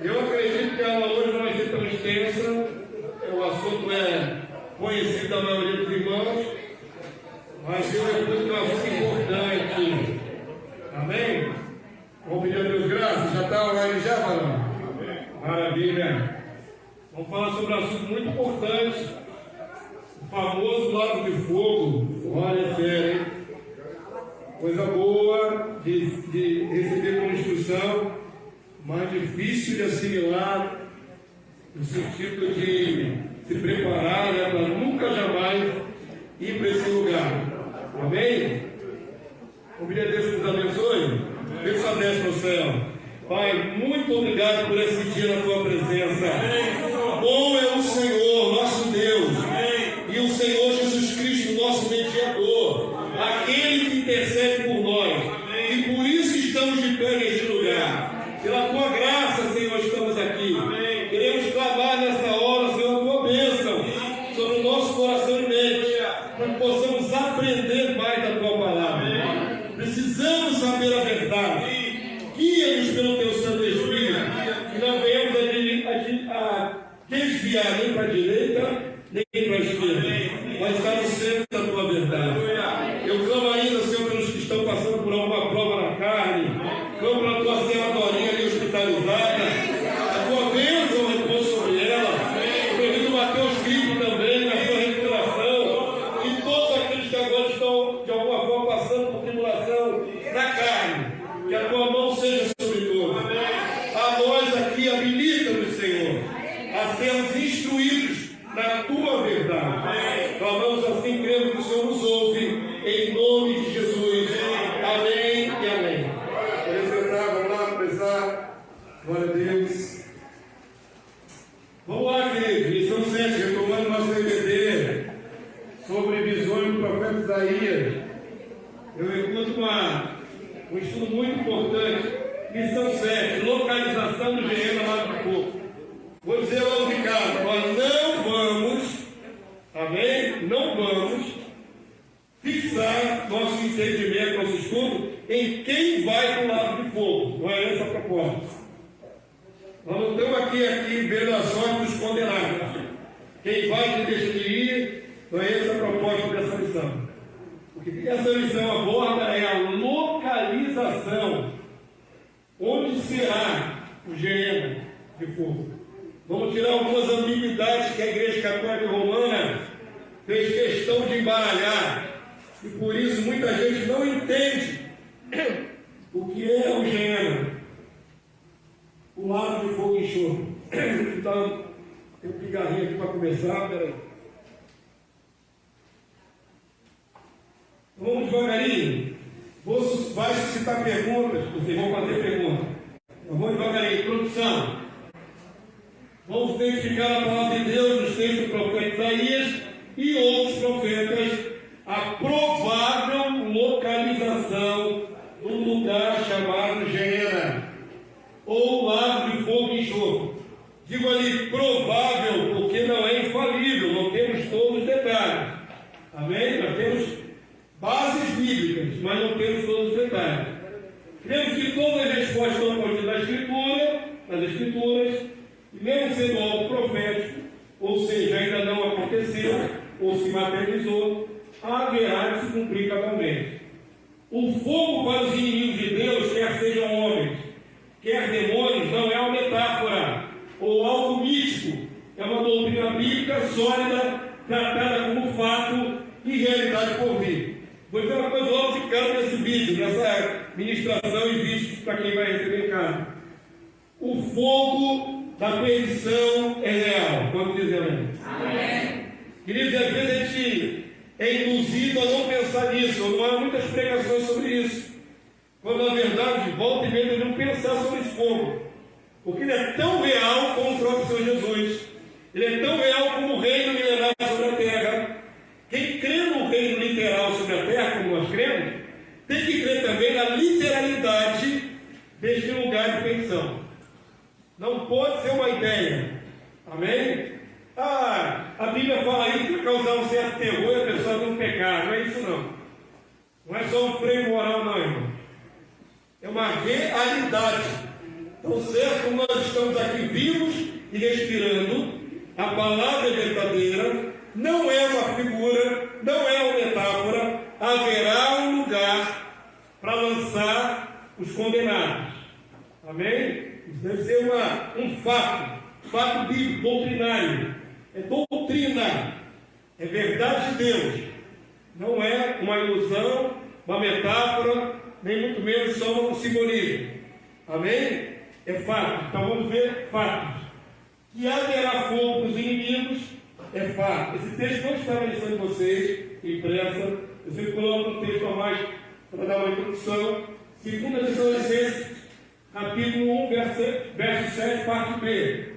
Eu acredito que a aula hoje não vai ser tão extensa. O assunto é conhecido da maioria dos irmãos, mas eu acredito que é um assunto importante. Amém? Vamos pedir a Deus graças. Já está online já, varão? Maravilha. Vamos falar sobre um assunto muito importante. O famoso lago de fogo. Olha, sério, hein? Coisa boa de receber como instrução, mas difícil de assimilar, no sentido de se preparar, né, para nunca jamais ir para esse lugar. Amém? Vou pedir a Deus que nos abençoe. Deus só desce no céu. Pai, muito obrigado por esse dia na tua presença. Bom é o Senhor, nosso Deus, e o Senhor Jesus Cristo, nosso mediador, aquele que intercede por nós, e por isso estamos de pé neste lugar. Pela tua graça, Senhor, estamos aqui. Queremos clamar nessa hora, Senhor, a tua bênção sobre o nosso coração e mente, para que possamos aprender mais da tua palavra. Precisamos saber a verdade. Guia-nos pelo teu Santo Espírito, que não venhamos a desviar nem para a direita, nem para a esquerda, mas está no centro da tua verdade. Eu clamo ainda, Senhor, pelos que estão passando por alguma prova na carne, clamo pela tua senadorinha ali hospitalizada, a tua bênção repousa sobre ela, o bendito Mateus Cristo também, na sua recuperação, e todos aqueles que agora estão, de alguma forma, passando por tribulação na carne, que a tua mão seja sobre todos. A nós aqui, habilita-nos, Senhor, a sermos instruídos na tua verdade. Clamamos assim, crendo que o Senhor nos ouve, em nome de Jesus. Amém e amém. Vamos sentar, vamos lá, começar. Glória a Deus. Vamos lá, queridos. Lição 7, retomando nosso EBD sobre visões do profeta Isaías. Eu encontro um estudo muito importante. Lição 7, localização do Geena Lago de Fogo. Vou dizer logo de casa, nós não vamos, amém? Não vamos fixar nosso entendimento, nosso estudo, em quem vai para o lago de fogo. Não é essa a proposta. Nós não estamos aqui vendo a sorte dos condenados. Quem vai, quem deixa de ir, não é essa a proposta dessa lição. O que essa lição aborda é a localização. Onde será o Geena de fogo? Vamos tirar algumas ambiguidades que a Igreja Católica Romana fez questão de embaralhar. E por isso muita gente não entende o que é o Geena, o lago de fogo e enxofre. Então, tem um pigarrinho aqui para começar, peraí. Vamos devagarinho. Vai suscitar perguntas, vocês vão fazer perguntas. Vamos devagarinho. Produção. Vamos verificar a palavra de Deus nos textos do profeta Isaías e outros profetas, a provável localização do lugar chamado Geena, ou lago de fogo e enxofre. Digo ali provável, porque não é infalível, não temos todos os detalhes. Amém? Nós temos bases bíblicas, mas não temos todos os detalhes. Cremos que todas as respostas estão contidas na Escritura, nas Escrituras, e mesmo sendo algo profético, ou seja, ainda não aconteceu, ou se materializou, haverá de se cumprir cabalmente. O fogo para os inimigos de Deus, quer sejam homens, quer demônios, não é uma metáfora, ou algo místico, é uma doutrina bíblica sólida, tratada como fato e realidade por vir. Vou dizer uma coisa logo de cara nesse vídeo, nessa ministração e vídeo para quem vai receber em casa. O fogo da perdição é real. Vamos dizer amém? Amém. Queridos, às vezes a gente é induzido a não pensar nisso. Não há muitas pregações sobre isso. Quando na verdade, de volta e meia, devemos pensar sobre esse fogo. Porque ele é tão real como o próprio Senhor Jesus. Ele é tão real como o reino milenar sobre a terra. Quem crê no reino literal sobre a terra, como nós cremos, tem que crer também na literalidade deste lugar de perdição. Não pode ser uma ideia. Amém? A Bíblia fala isso para causar um certo terror e a pessoa não pecar. Não é isso não. Não é só um freio moral não, irmão. É uma realidade. Então, certo, nós estamos aqui vivos e respirando, a palavra é verdadeira, não é uma figura, não é uma metáfora, haverá um lugar para lançar os condenados. Amém? Isso deve ser um fato bíblico, doutrinário. É doutrina, é verdade de Deus. Não é uma ilusão, uma metáfora, nem muito menos só um simbolismo. Amém? É fato. Então vamos ver fatos. Que haverá fogo para os inimigos, é fato. Esse texto não está na lição de vocês, impressa. Eu sempre coloco um texto a mais para dar uma introdução. Segunda lição de Ciências, capítulo 1, verso 7, parte B.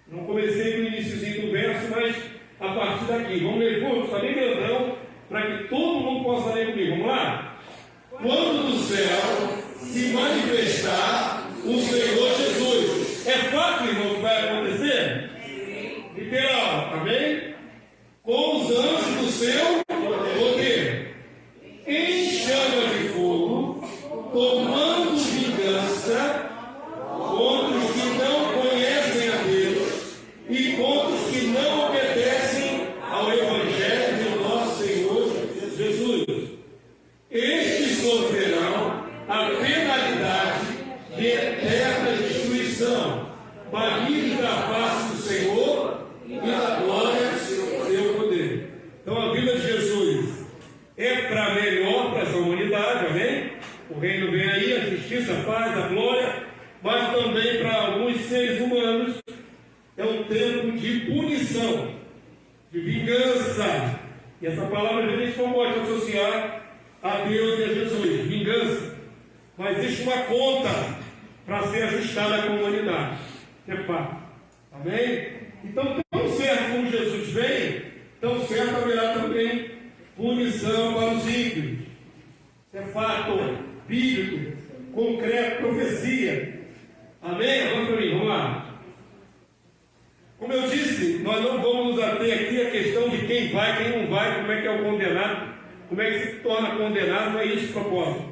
Não comecei no iníciozinho do verso, mas a partir daqui. Vamos ler juntos, está bem grandão, para que todo mundo possa ler comigo. Vamos lá? Quando do céu se manifestar o Senhor Jesus. É fato, irmão, que vai acontecer? Literal, amém? Com os anjos do seu poder, em chama de fogo, tomando vingança contra os que não conhecem a Deus e contra os que não obedecem ao Evangelho de nosso Senhor Jesus. Estes sofrerão a penalidade de eterna destruição, banidos da face do Senhor e da glória do seu poder. Então a vida de Jesus é para melhor para essa humanidade, amém? O reino vem aí, a justiça, a paz, a glória, mas também para alguns seres humanos é um tempo de punição, de vingança. E essa palavra a gente não pode associar a Deus e a Jesus, vingança. Mas existe uma conta para ser ajustada com a humanidade. É fato. Amém? Então, tão certo como Jesus vem, tão certo haverá também punição para os ímpios. É fato bíblico, concreto, profecia. Amém? Vamos para mim, vamos lá. Como eu disse, nós não vamos nos ater aqui a questão de quem vai, quem não vai, como é que é o condenado, como é que se torna condenado, não é isso o propósito.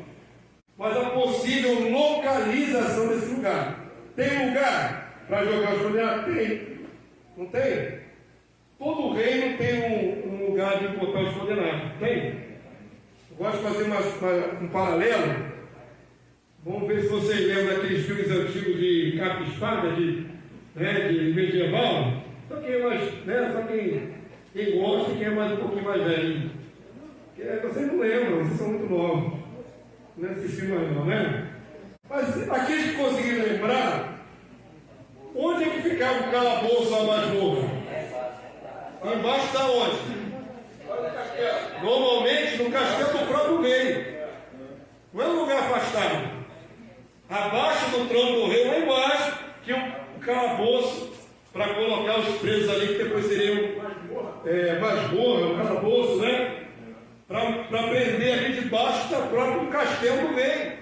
Mas a possível localização desse lugar. Tem lugar para jogar os condenados? Tem. Não tem? Todo reino tem um lugar de botar os condenados. Tem? Eu gosto de fazer um paralelo. Vamos ver se vocês lembram daqueles filmes antigos de capa e espada, de medieval. Só quem gosta e quem é mais um pouquinho mais velho. Vocês não lembram, vocês são muito novos. Não assisti mais não, né? Mas aqueles que conseguiram lembrar, onde é que ficava o calabouço, a masmorra? Embaixo da onde? Normalmente no castelo do próprio rei. Não é um lugar afastado. Abaixo do trono do rei, lá embaixo, tinha um calabouço para colocar os presos ali, que depois seriam masmorra, um calabouço, né? Para prender ali debaixo do próprio castelo do rei.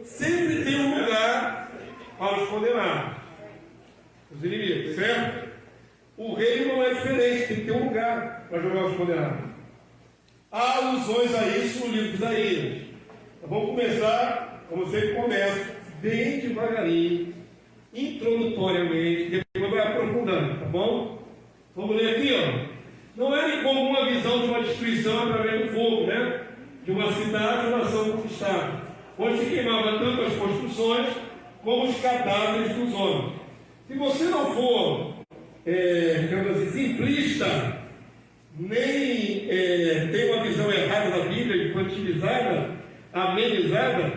Sempre tem um lugar para os condenados, os inimigos, certo? O reino não é diferente, tem que ter um lugar para jogar os condenados. Há alusões a isso no livro de Isaías. Então, vamos começar, como sempre começa, bem devagarinho, introdutoriamente, depois vai aprofundando, tá bom? Vamos ler aqui, ó. Não era incomum a visão de uma destruição através do fogo, né? De uma cidade ou nação conquistada, onde se queimava tanto as construções como os cadáveres dos homens. Se você não for, digamos assim, simplista, nem tem uma visão errada da Bíblia, infantilizada, amenizada,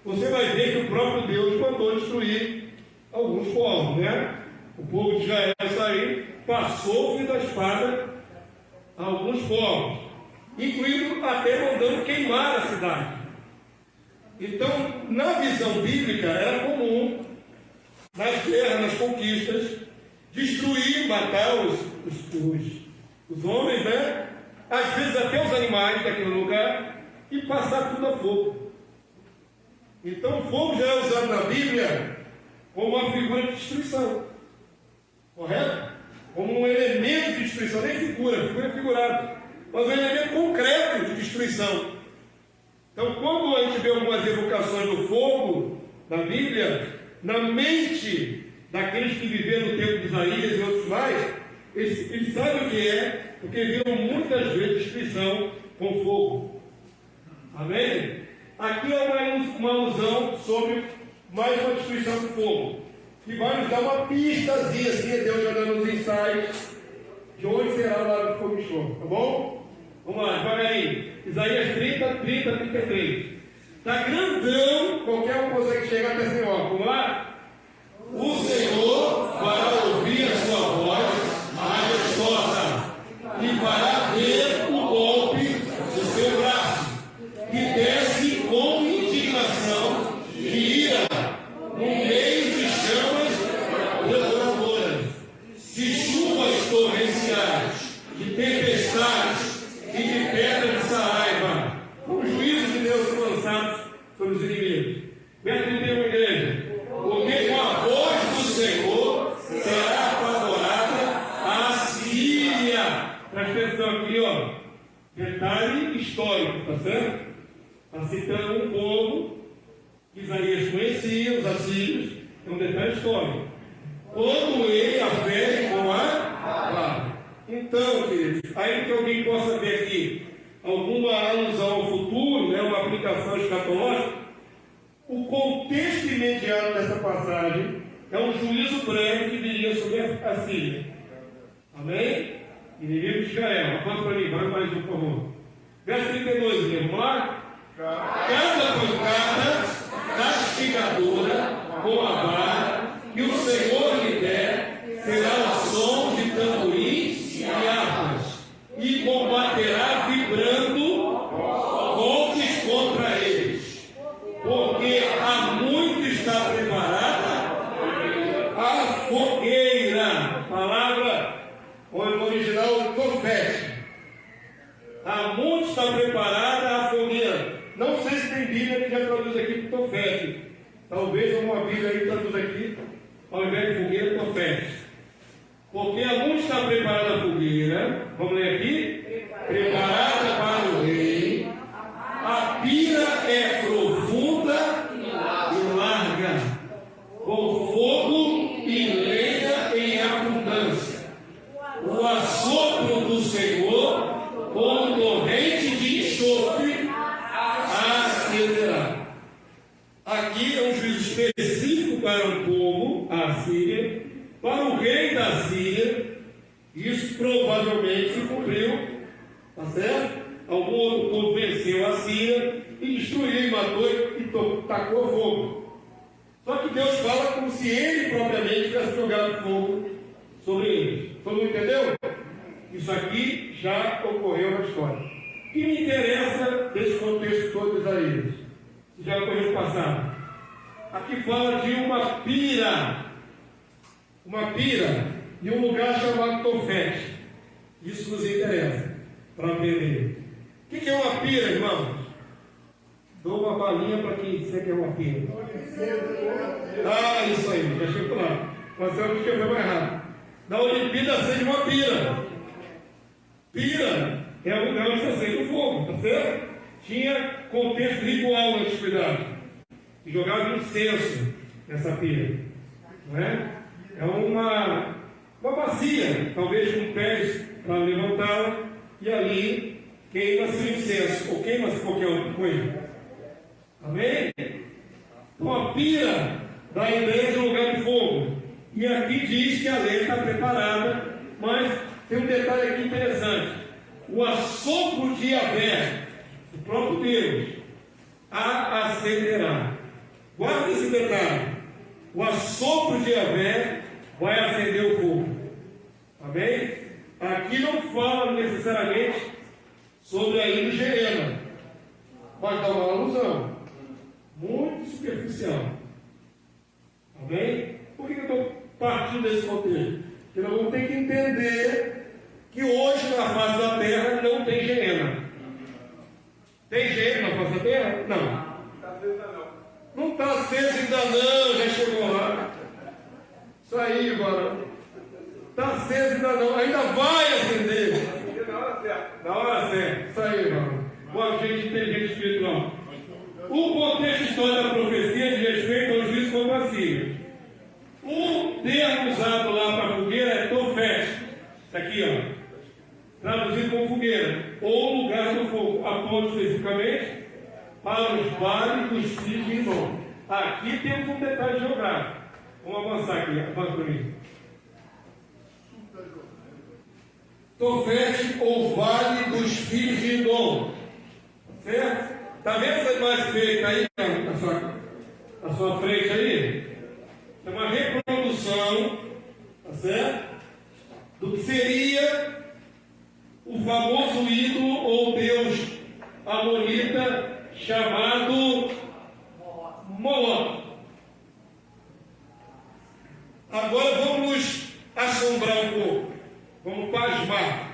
você vai ver que o próprio Deus mandou destruir alguns povos, né? O povo de Israel saiu, passou o fio da espada a alguns povos, incluindo até mandando queimar a cidade. Então, na visão bíblica, era comum, nas guerras, nas conquistas, destruir, matar os homens, né? Às vezes até os animais daquele lugar, e passar tudo a fogo. Então, o fogo já é usado na Bíblia como uma figura de destruição, correto? Como um elemento de destruição, nem figura é figurada, mas um elemento concreto de destruição. Então, quando a gente vê algumas evocações do fogo na Bíblia, na mente daqueles que viveram no tempo de Isaías e outros mais, eles sabem o que é, porque viram muitas vezes destruição com fogo. Amém? Aqui é uma alusão sobre mais uma destruição com fogo, que vai nos dar uma pistazinha, assim, é Deus já dando os insights de onde será o lago de fogo e enxofre, tá bom? Vamos lá, devagarinho. Isaías 30, 33. Está grandão, qualquer um consegue chegar até assim, ó. Vamos lá? O Senhor fará ouvir a sua voz majestosa e fará ver o golpe do seu braço, que desce com indignação e ira, no meio de chamas devoradoras, de chuvas torrenciais, de tempestades e de pedra de saraiva. O juízo de Deus são lançados sobre os inimigos. Verso 31, igreja. Porque com a voz do Senhor será apavorada a Assíria. Presta atenção aqui, ó. Detalhe histórico, tá certo? Está citando um povo que Isaías conhecia, os assírios. É um detalhe histórico. Quando ele a fere com a palavra. Então, queridos, aí que alguém possa ver aqui alguma alusão ao futuro, né, uma aplicação escatológica, o contexto imediato dessa passagem é um juízo breve que viria sobre a Síria. Amém? Inimigo de Israel. Aponta para mim, vai mais um, por favor. Verso 32, vamos lá? Cada pancada castigadora com a vara que o Senhor lhe der será o som de tamborins e harpas, e combaterá vibrando golpes contra eles, porque há muito está preparada a fogueira. Palavra original tofete. Há muito está preparada a fogueira. Não sei se tem Bíblia que já traduz aqui tofete. Talvez uma Bíblia aí traduz aqui, ao invés de fogueira, tofete. Porque há muito está preparada a fogueira. Vamos ler aqui? Preparada para o rei. A pira é profunda e larga, com fogo e lenha em abundância. O assopro do Senhor, com torrente de enxofre, acenderá. Aqui é um juízo específico para o povo, a Síria, para o rei da Síria. Isso provavelmente se cumpriu, tá certo? Algum outro povo venceu a Síria e destruiu, e matou e tacou fogo. Só que Deus fala como se ele propriamente tivesse jogado fogo sobre eles. Todo mundo entendeu? Isso aqui já ocorreu na história. O que me interessa desse contexto todo de Isaías? Já ocorreu no passado. Aqui fala de uma pira. Uma pira em um lugar chamado Tofete. Isso nos interessa para aprender. O que é uma pira, irmãos? Dou uma balinha para quem disser que é uma pira. Ah, isso aí, já chegou lá. Mas eu escrevi mais errado. Na Olimpíada acende uma pira. Pira é o lugar onde se acende o fogo, tá certo? Tinha contexto ritual na antiguidade. E jogava incenso nessa pira. Não é? É uma bacia, talvez com pés para levantá-la, e ali queima-se o incenso, ou queima-se qualquer outra coisa. Amém? Então a pira dá a ideia de um lugar de fogo. E aqui diz que a lei está preparada, mas tem um detalhe aqui interessante. O assopro de Yahvé, o próprio Deus, a acenderá. Guarda esse detalhe. O assopro de Yahvé vai acender o fogo. Amém? Aqui não fala necessariamente sobre a ilha de Geena. Pode dar uma alusão. Muito superficial. Amém? Por que eu estou partindo desse contexto? Porque nós vamos ter que entender que hoje na face da terra não tem Geena. Tem Geena na face da terra? Não. Não está aceso ainda não, já chegou lá. Isso aí, agora. Está aceso ainda não, ainda vai acender. Na hora certa. Na hora certa. Isso aí, irmão. Boa gente inteligente espiritual. O contexto histórico da profecia diz respeito ao juízo contra a Síria. O termo usado lá para fogueira é tofete. Isso aqui, ó. Traduzido como fogueira, ou lugar do fogo, aponta especificamente para os vales dos filhos de Rinom. Aqui temos um detalhe geográfico. Vamos avançar aqui, avança para mim. Tofete ou vale dos filhos de Rinom. Certo? Está vendo essa imagem feita aí na sua frente aí? É uma reprodução, tá certo? Do que seria o famoso ídolo ou deus amonita chamado Moloque. Agora vamos nos assombrar um pouco, vamos pasmar.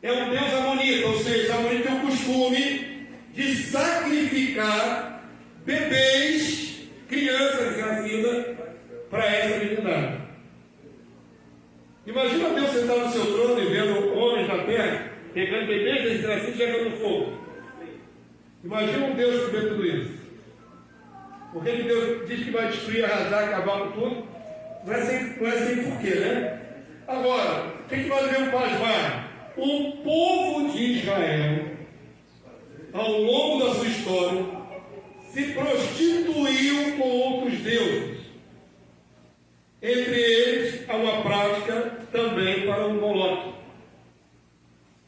É um deus amonita, ou seja, amonita tem o costume de sacrificar bebês, crianças nascidas para essa divindade. Imagina Deus sentado no seu trono e vendo homens na terra, pegando bebês recém-nascidos e jogando no fogo. Imagina um Deus que vê tudo isso. Porque Deus diz que vai destruir, arrasar, acabar com tudo. Não é sem porquê, né? Agora, o que nós devemos pasmar? O povo de Israel, ao longo da sua história, se prostituiu com outros deuses. Entre eles, há uma prática também para o Moloque.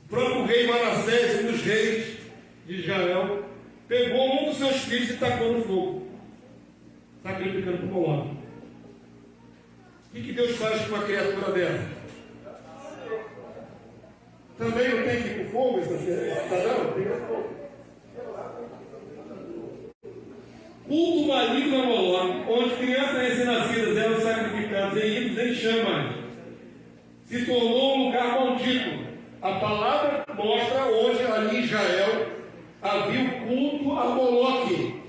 O próprio rei Manassés, um dos reis de Israel, pegou um dos seus filhos e tacou no fogo, sacrificando para o Moloque. O que Deus faz com uma criatura dessa? Também não tem que ir para o fogo essa cidadão? Tem que ir para o fogo. Culto maligno a Moloque, onde crianças recém-nascidas eram sacrificadas em ídolos em chamas, se tornou um lugar maldito. A palavra mostra onde ali em Israel havia o culto a Moloque.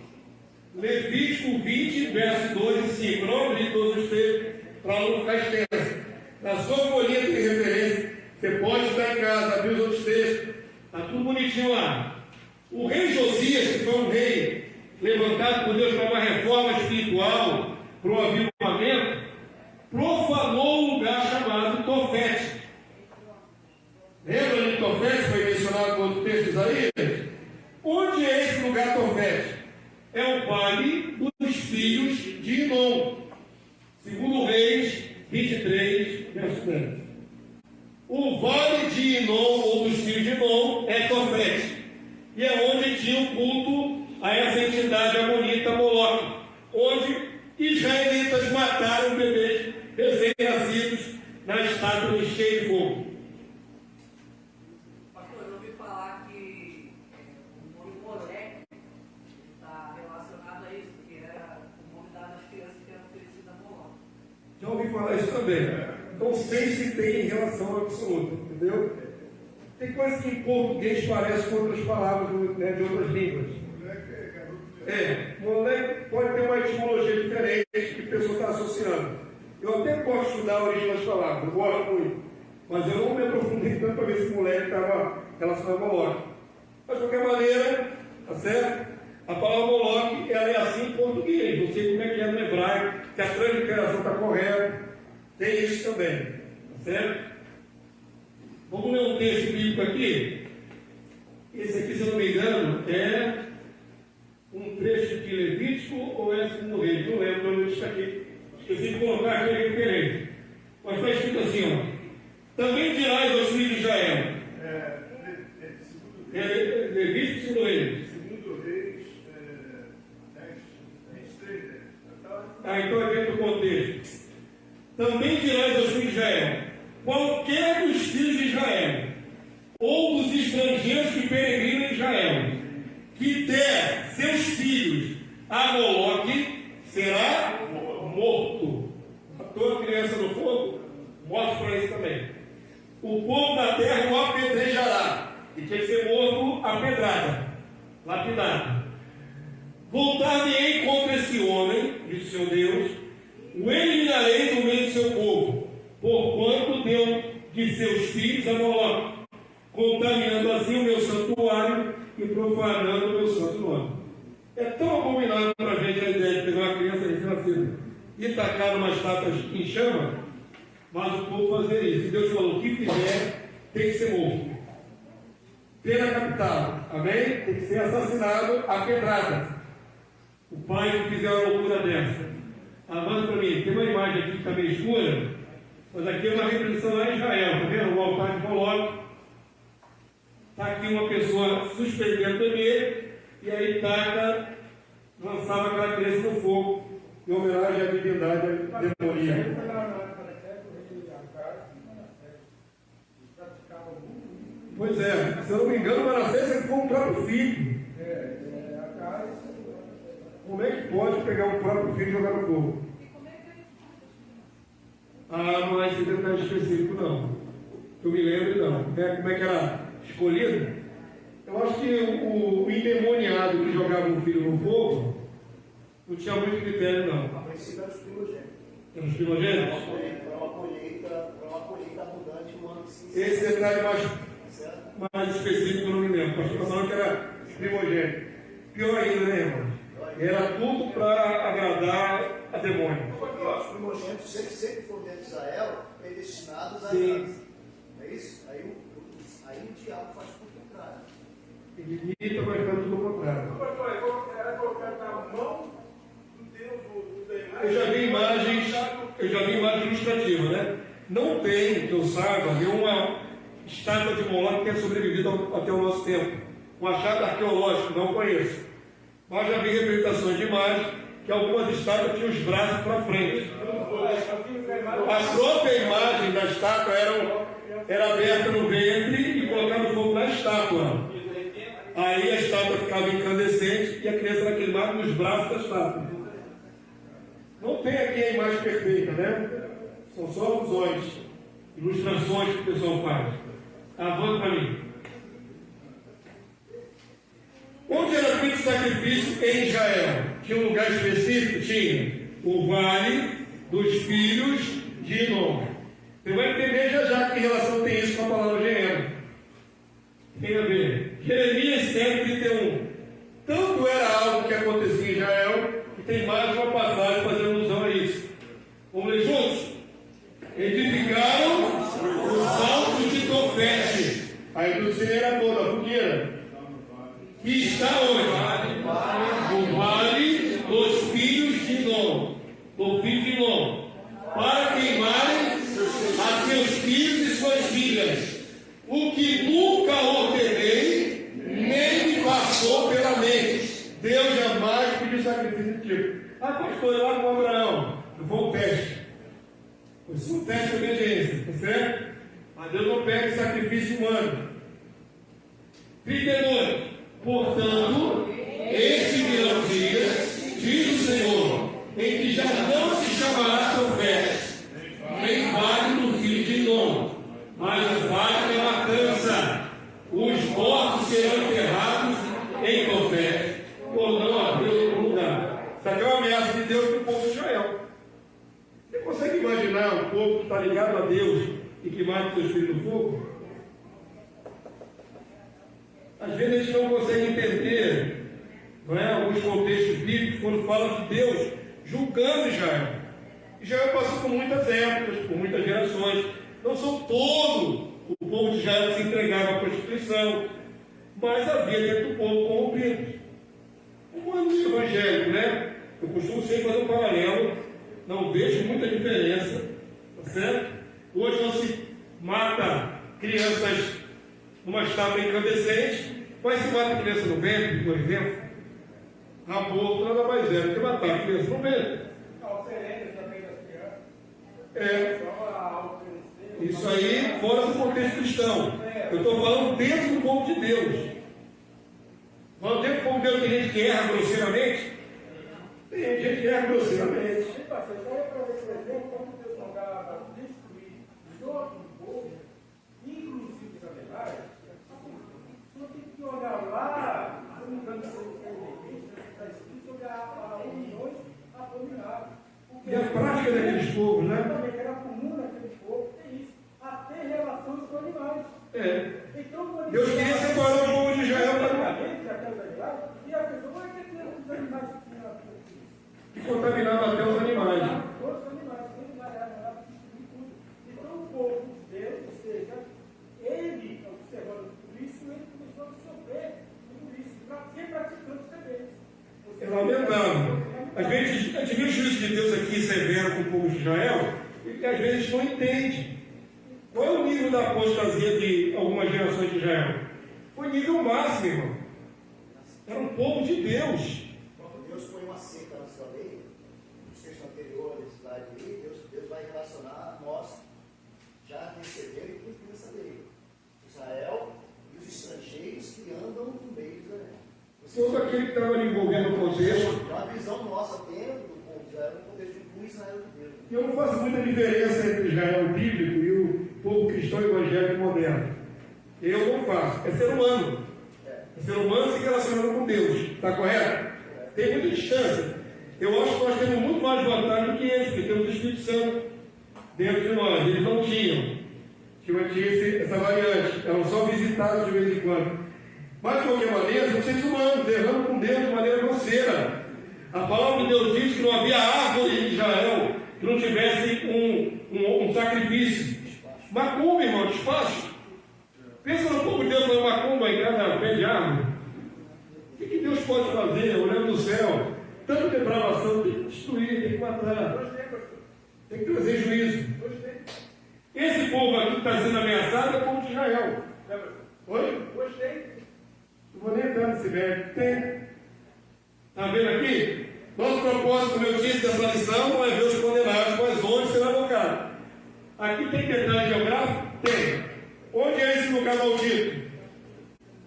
Levítico 20, verso 2 e 5. Não li todos os textos para não ficar extenso. Na sua folhinha de referência, você pode estar em casa, abrir os outros textos. Está tudo bonitinho lá. O rei Josias, que foi um rei levantado por Deus para uma reforma espiritual, para um avivamento, profanou um lugar chamado Tofete. Lembra de Tofete? Foi mencionado no outro texto de Isaías? Onde é esse lugar Tofete? É o vale dos filhos de Rinom. Segundo Reis 23, verso 10. O vale de Rinom, ou dos filhos de Rinom, é Tofete. E é onde tinha o culto a essa entidade amonita Moloque, onde israelitas mataram bebês recém-nascidos na estátua cheia de fogo. Pastor, eu ouvi falar que o nome Moleque está relacionado a isso, que era o nome das crianças que eram oferecidas a Moloque. Já ouvi falar isso também. Não sei se tem relação absoluta, entendeu? Tem coisas que em português parecem com outras palavras, né, de outras línguas. Moleque pode ter uma etimologia diferente que a pessoa está associando. Eu até posso estudar a origem das palavras, eu gosto muito, mas eu não me aprofundei tanto para ver se moleque estava relacionado a Moloque. Mas de qualquer maneira, tá certo? A palavra Moloque, ela é assim em português, não sei como é que é no hebraico, se a transliteração está correta, tem isso também, tá certo? Vamos ler um texto bíblico aqui. Esse aqui, se eu não me engano, é um trecho de Levítico ou é segundo Reis? Não lembro, não está aqui. Esqueci de colocar aqui a referência. Mas está escrito assim, ó. Também dirás aos filhos de Israel. Levítico e segundo Reis. Segundo Reis, 23. Então é dentro do contexto. Também dirás aos filhos de Israel. Qualquer dos filhos de Israel, ou dos estrangeiros que peregrinam em Israel, que der seus filhos a Moloque, será morto. Matou a criança no fogo, morto para isso também. O povo da terra o apedrejará, e tinha que ser morto a pedrada, lapidado. Voltar-me-ei contra esse homem, disse o Senhor Deus, o eliminarei do meio do seu povo, porquanto deu de seus filhos a Moloque, contaminando assim o meu santuário e profanando o meu santo nome. É tão abominável para a gente a ideia de pegar uma criança recém-nascida e tacar uma estátua em chama, mas o povo fazia isso. E Deus falou: o que fizer tem que ser morto. Pena capital, amém? Tem que ser assassinado a pedrada. O pai que fizer uma loucura dessa. Avança para mim, tem uma imagem aqui que está meio escura, mas aqui é uma representação lá em Israel, está vendo? O altar de Moloque. Está aqui uma pessoa suspendendo nele, e aí taca, lançava aquela criança no fogo, em homenagem à divindade demoníaca. Pois é, se eu não me engano, Manassés sempre foi um próprio filho. Como é que pode pegar um próprio filho e jogar no fogo? Não é esse detalhe específico, não. Eu me lembro, não. Como é que era escolhido? Eu acho que o endemoniado que jogava um filho no fogo não tinha muito critério, não. A princípio era os primogênitos. Eram os primogênitos? Para uma colheita abundante, um ano sim. Esse detalhe mais específico eu não me lembro. O pastor falou que era primogênito. Pior ainda, né, irmão? Era tudo para agradar a demônio. Os primogênitos sempre foram dentro de Israel predestinados a Sim. É isso? Aí o diabo faz tudo o contrário. Ele imita, mas faz tudo o contrário. Era colocado na mão do Deus do demônio. Eu já vi imagens ilustrativas, né? Não tem, que eu saiba, nenhuma estátua de Moloque que tenha sobrevivido até o nosso tempo. Um achado arqueológico, não conheço. Mas já vi representações de imagem que algumas estátuas tinham os braços para frente. A própria imagem da estátua era aberta no ventre e colocava fogo na estátua. Aí a estátua ficava incandescente e a criança era queimada nos braços da estátua. Não tem aqui a imagem perfeita, né? São só alusões, ilustrações que o pessoal faz. Avança para mim. Onde era feito o sacrifício em Israel? Tinha um lugar específico? Tinha. O Vale dos Filhos de Hinom. Você vai entender já que relação tem isso com a palavra Geena. Tem a ver. Jeremias 7:31. Tanto era algo que acontecia em Israel, que tem mais uma passagem fazendo alusão a isso. Vamos ler juntos? Edificaram os altos de Tofete, a incineradora, a fogueira, que está onde? No Vale dos Filhos de Hinom, do filho de Hinom, para queimarem a seus filhos e suas filhas, o que nunca ordenei, nem me passou pela mente. Deus jamais pediu sacrifício de tipo. Pastor, lá com Abraão, eu vou um teste. Foi um teste de obediência, tá certo? Mas Deus não pede sacrifício humano. 32. Portanto, estes virão dias, diz o Senhor, em que já não se chamará Tofete, nem vale do filho de Hinom, mas o vale da matança. Os mortos serão enterrados em Tofete, por não abrir outro lugar. Isso aqui é uma ameaça de Deus para o povo de Israel. Você consegue imaginar um povo que está ligado a Deus e que mata seus filhos no fogo? Às vezes a gente não consegue entender, não é, alguns contextos bíblicos quando fala de Deus julgando Israel. Israel passou por muitas épocas, por muitas gerações. Não são todo o povo de Israel que se entregava à prostituição, mas havia dentro do povo corrompido. Como é no evangélico, né? Eu costumo sempre fazer um paralelo, não vejo muita diferença, tá certo? Hoje não se mata crianças numa estátua incandescente, mas se mata criança no ventre, por exemplo. Aborto nada mais é do que matar a criança no ventre. Isso aí fora do contexto cristão. Eu estou falando dentro do povo de Deus. Falando dentro do povo de Deus, tem gente que erra grosseiramente. Tem gente que erra grosseiramente. Inclusive os animais, só tem que olhar lá, se não me engano, está escrito sobre a uniões abomináveis. E a prática daqueles povos, né? Também era comum naquele povo, tem isso, até relações com animais. Então, Deus queria separar o povo de Israel e a pessoa vai ter os animais que contaminava até os animais. Deus aqui severo com o povo de Israel e que às vezes não entende. Qual é o nível da apostasia de algumas gerações de Israel? Foi nível máximo, irmão. Era um povo de Deus. Quando Deus põe uma seca na sua lei, no texto anterior, nesse slide aí, Deus vai relacionar nós já receberam e cumprindo essa lei. Israel e os estrangeiros que andam no meio de Israel. Todo aquele que estava envolvendo o contexto. É uma visão nossa dentro do povo de Israel, no contexto de Israel de Deus. Eu não faço muita diferença entre Israel bíblico e o povo cristão evangélico moderno. Eu não faço. É ser humano. É ser humano se relacionando com Deus. Está correto? Tem muita distância. Eu acho que nós temos muito mais vantagem do que eles, porque temos o Espírito Santo dentro de nós. Eles não tinham. Tinha essa variante. Eram só visitados de vez em quando. Mas, de qualquer maneira, são seres humanos, errando com Deus de maneira grosseira. A palavra de Deus diz que não havia árvore em Israel que não tivesse um sacrifício. Macumba, irmão, despacho. Pensa no povo de Deus falando macumba em cada pé de árvore. O que Deus pode fazer, olhando do céu? Tanta depravação, tem que destruir, tem que matar. Tem que trazer juízo. Esse povo aqui que está sendo ameaçado é o povo de Israel. Oi? Gostei. Não vou nem entrar nesse mérito. Tem. Está vendo aqui? Nosso propósito, como eu disse, dessa lição não é ver os condenados, mas onde será alocado. Aqui tem detalhe geográfico? Tem. Onde é esse lugar maldito?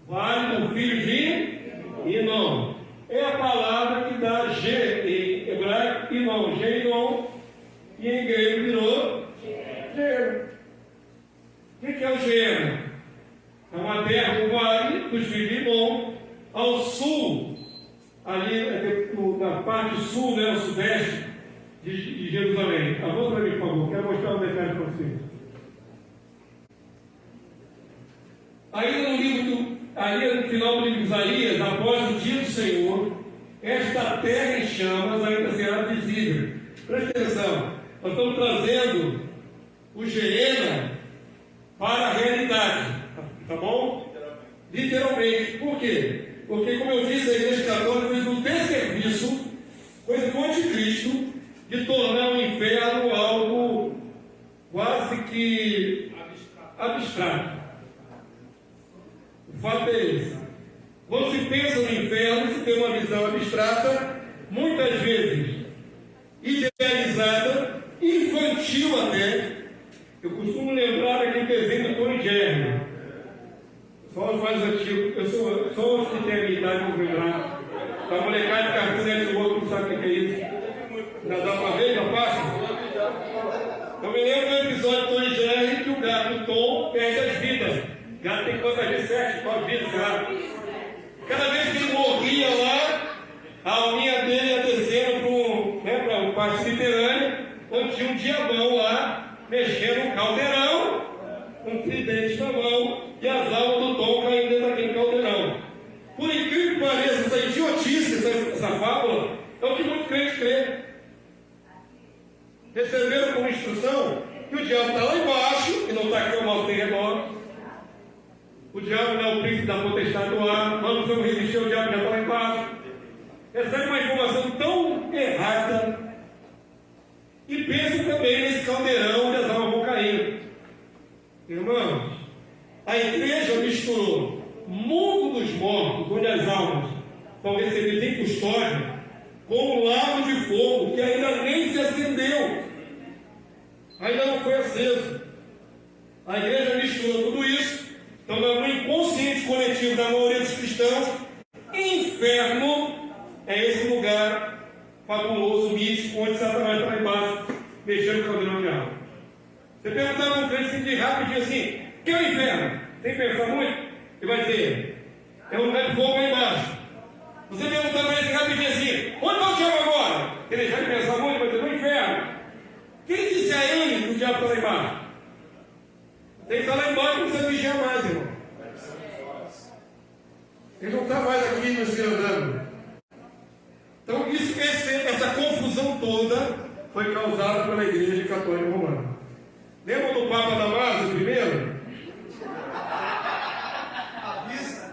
Vale do filho de Inom. É a palavra que dá G em hebraico, Inom. G, Inom. E em grego virou Gênero. O que é o Gênero? É uma terra, um vale dos filhos de Inom, ao sul, ali na parte sul, né, no sudeste de Jerusalém. Avança para mim, por favor, quero mostrar um detalhe para vocês. Ainda no livro, ali no final do livro de Isaías, após o dia do Senhor, esta terra em chamas ainda será visível. Preste atenção, nós estamos trazendo o Geena para a realidade. Tá bom? Literalmente. Por quê? Porque, como eu disse, a Igreja Católica fez um desserviço com o anticristo de tornar o inferno algo quase que abstrato. O fato é esse. Quando se pensa no inferno, se tem uma visão abstrata, muitas vezes idealizada, infantil até. Eu costumo lembrar daquele desenho do Tom e Jerry. Só os mais antigos, só os que têm a minha idade vão lembrar. Da molecada de Cartoon Network, não sabe o que é isso. Já dá para ver, já passa? Eu me lembro do episódio do Tom e Jerry que o gato Tom perde as vidas. O gato tem quantas vezes? 7, 9 vidas, já. Cada vez que ele morria lá, a alminha dele ia descendo para o parte subterrâneo, onde tinha um diabão lá, mexendo um caldeirão, um tridente na mão, e as almas do Tom caindo dentro daquele caldeirão. Por incrível que pareça, essa idiotice, essa fábula, é o que muitos crentes creem. Receberam como instrução que o diabo está lá embaixo, e não está aqui ao nosso redor. O diabo não é o príncipe da potestade do ar, nós não vamos resistir ao diabo, já está lá embaixo. Essa é uma informação tão errada. E pensam também nesse caldeirão onde as almas vão cair. Irmãos, a igreja misturou mundo dos mortos, onde as almas vão receber em custódia, com um lago de fogo que ainda nem se acendeu, ainda não foi aceso. A igreja misturou tudo isso, então no inconsciente coletivo da maioria dos cristãos, inferno é esse lugar fabuloso, místico, onde Satanás está lá embaixo, mexendo com o caldeirão de água. Você perguntar para um crente assim, rapidinho assim, o que é o inferno? Sem pensar muito, ele vai dizer, é um lugar de fogo lá embaixo. Você perguntar para ele rapidinho assim, onde está o diabo agora? Ele já vai pensar muito, vai dizer, no inferno. Quem disse a ele que o diabo está lá embaixo? Tem que estar lá embaixo, não precisa vigiar mais, irmão. Ele não está mais aqui no céu andando. Então, essa confusão toda foi causada pela Igreja Católica Romana. Lembra do Papa Damásio I?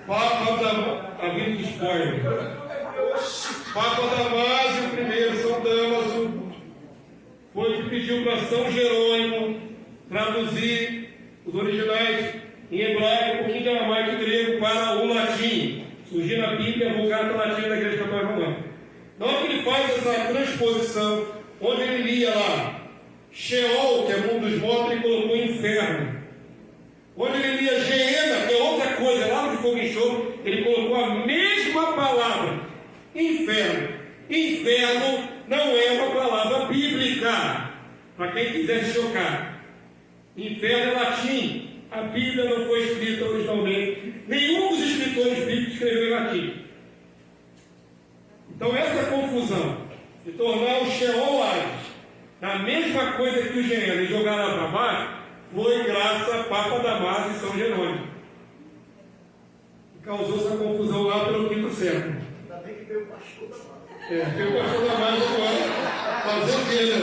Avisa de spoiler. Papa Damásio I, São Damaso, foi que pediu para São Jerônimo traduzir os originais em hebraico, um pouquinho de aramaico e grego para o latim, surgindo a Bíblia, a Vulgata Latina da Igreja Católica Romana. Na hora que ele faz essa transposição, onde ele lia lá Sheol, que é mundo dos mortos, ele colocou inferno. Onde ele lia Geena, que é outra coisa, lá no fogo e enxofre, ele colocou a mesma palavra, inferno. Inferno não é uma palavra bíblica, para quem quiser se chocar. Inferno é latim. A Bíblia não foi escrita originalmente. Nenhum dos escritores bíblicos escreveu em latim. Então essa confusão de tornar o Sheol a mesma coisa que o Geena e jogar lá para baixo, foi graças a Papa Damaso e São Jerônimo. Causou essa confusão lá pelo quinto século. Ainda bem que veio o pastor da mão. Veio o pastor Damaso agora. Fazer o quê, né?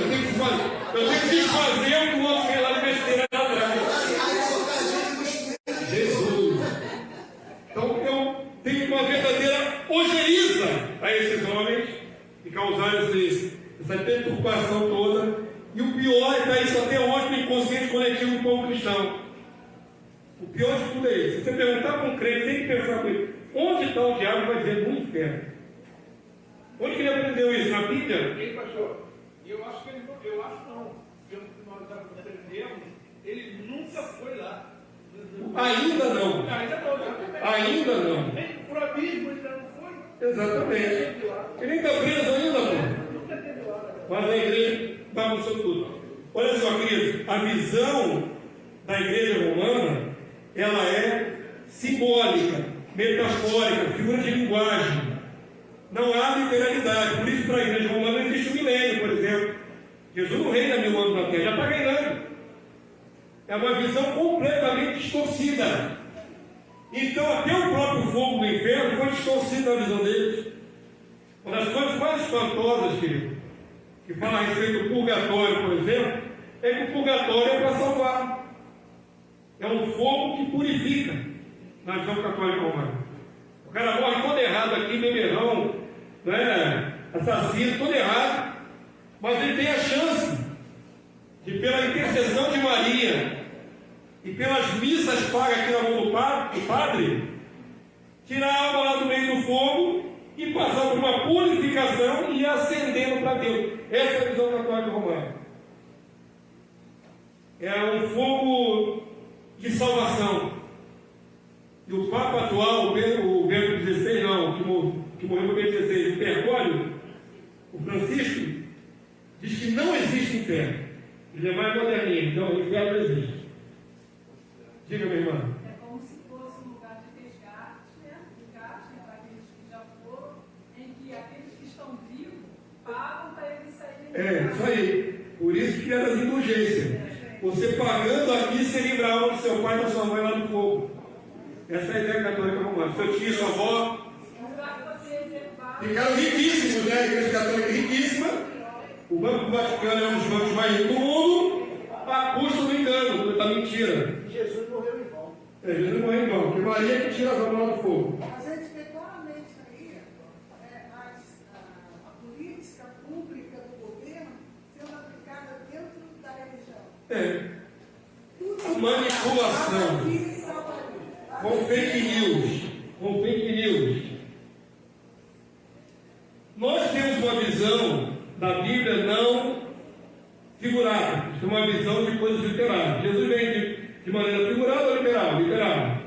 Eu tenho que desfazer o que o outro fez lá de besteira lá atrás. Jesus. Então eu tenho uma verdadeira ojeriza a esses homens que causaram essa perturbação toda. E o pior é que isso até hoje no inconsciente coletivo do povo cristão. O pior de tudo é isso. Se você perguntar para um crente, tem que pensar com ele. Onde está o diabo? Vai dizer no inferno. Onde que ele aprendeu isso? Na Bíblia? Ei, pastor, eu acho que ele não, pelo que nós aprendemos, ele nunca foi lá. Ainda não. Ainda não. Nem por abismo ainda não foi. Exatamente. Ele nem está preso ainda, pô. Mas a igreja bagunçou tudo. Olha só, queridos, a visão da igreja romana, ela é simbólica, metafórica, figura de linguagem. Não há literalidade. Por isso, para a igreja romana não existe o milênio, por exemplo. Jesus não reina 1000 anos na terra, já está reinando. É uma visão completamente distorcida. Então, até o próprio fogo do inferno foi distorcido na visão deles. Uma das coisas mais espantosas, querido, que fala a respeito do purgatório, por exemplo, é que o purgatório é para salvar. É um fogo que purifica, na visão católica romana. O cara morre todo errado aqui, beberrão, né? Assassino, todo errado, mas ele tem a chance de, pela intercessão de Maria e pelas missas pagas aqui na mão do padre, tirar a alma lá do meio do fogo e passar por uma purificação e ir ascendendo para Deus. Essa é a visão católica romana. É um fogo de salvação. E o Papa atual, o Bento XVI, não, que morreu no Bento XVI, o Bergoglio, o Francisco, diz que não existe inferno. Ele é mais moderninho, então o inferno não existe. Diga, minha irmã. É como se fosse um lugar de resgate, né? Para aqueles que já foram, em que aqueles que estão vivos pagam para eles saírem. Isso aí. Por isso que era as indulgências. Você pagando aqui, você livra a alma do seu pai e da sua mãe lá no fogo. Essa é a ideia católica romana. Seu tio e sua avó ficaram riquíssimos, né? A igreja católica é riquíssima. O Banco do Vaticano é um dos bancos mais ricos do mundo, a custo do engano, da mentira. Jesus morreu em vão. Jesus morreu em vão, porque Maria que tira as almas lá do fogo. A gente vê claramente aí a política pública do governo sendo aplicada dentro da religião. A manipulação. Com fake news. Com fake news. Nós temos uma visão da Bíblia não figurada. Temos uma visão de coisas literais. Jesus vem de maneira figurada ou literal? Literal.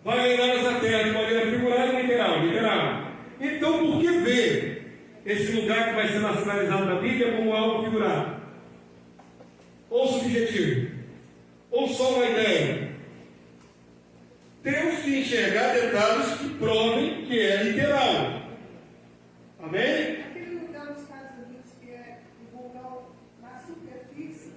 Vai reinar nessa terra de maneira figurada ou literal? Literal. Então, por que ver esse lugar que vai ser nacionalizado na Bíblia como algo figurado? Ou subjetivo? Ou só uma ideia? Temos que enxergar detalhes que provem que é literal. Amém? Aquele lugar nos Estados Unidos que é o vulcão na superfície,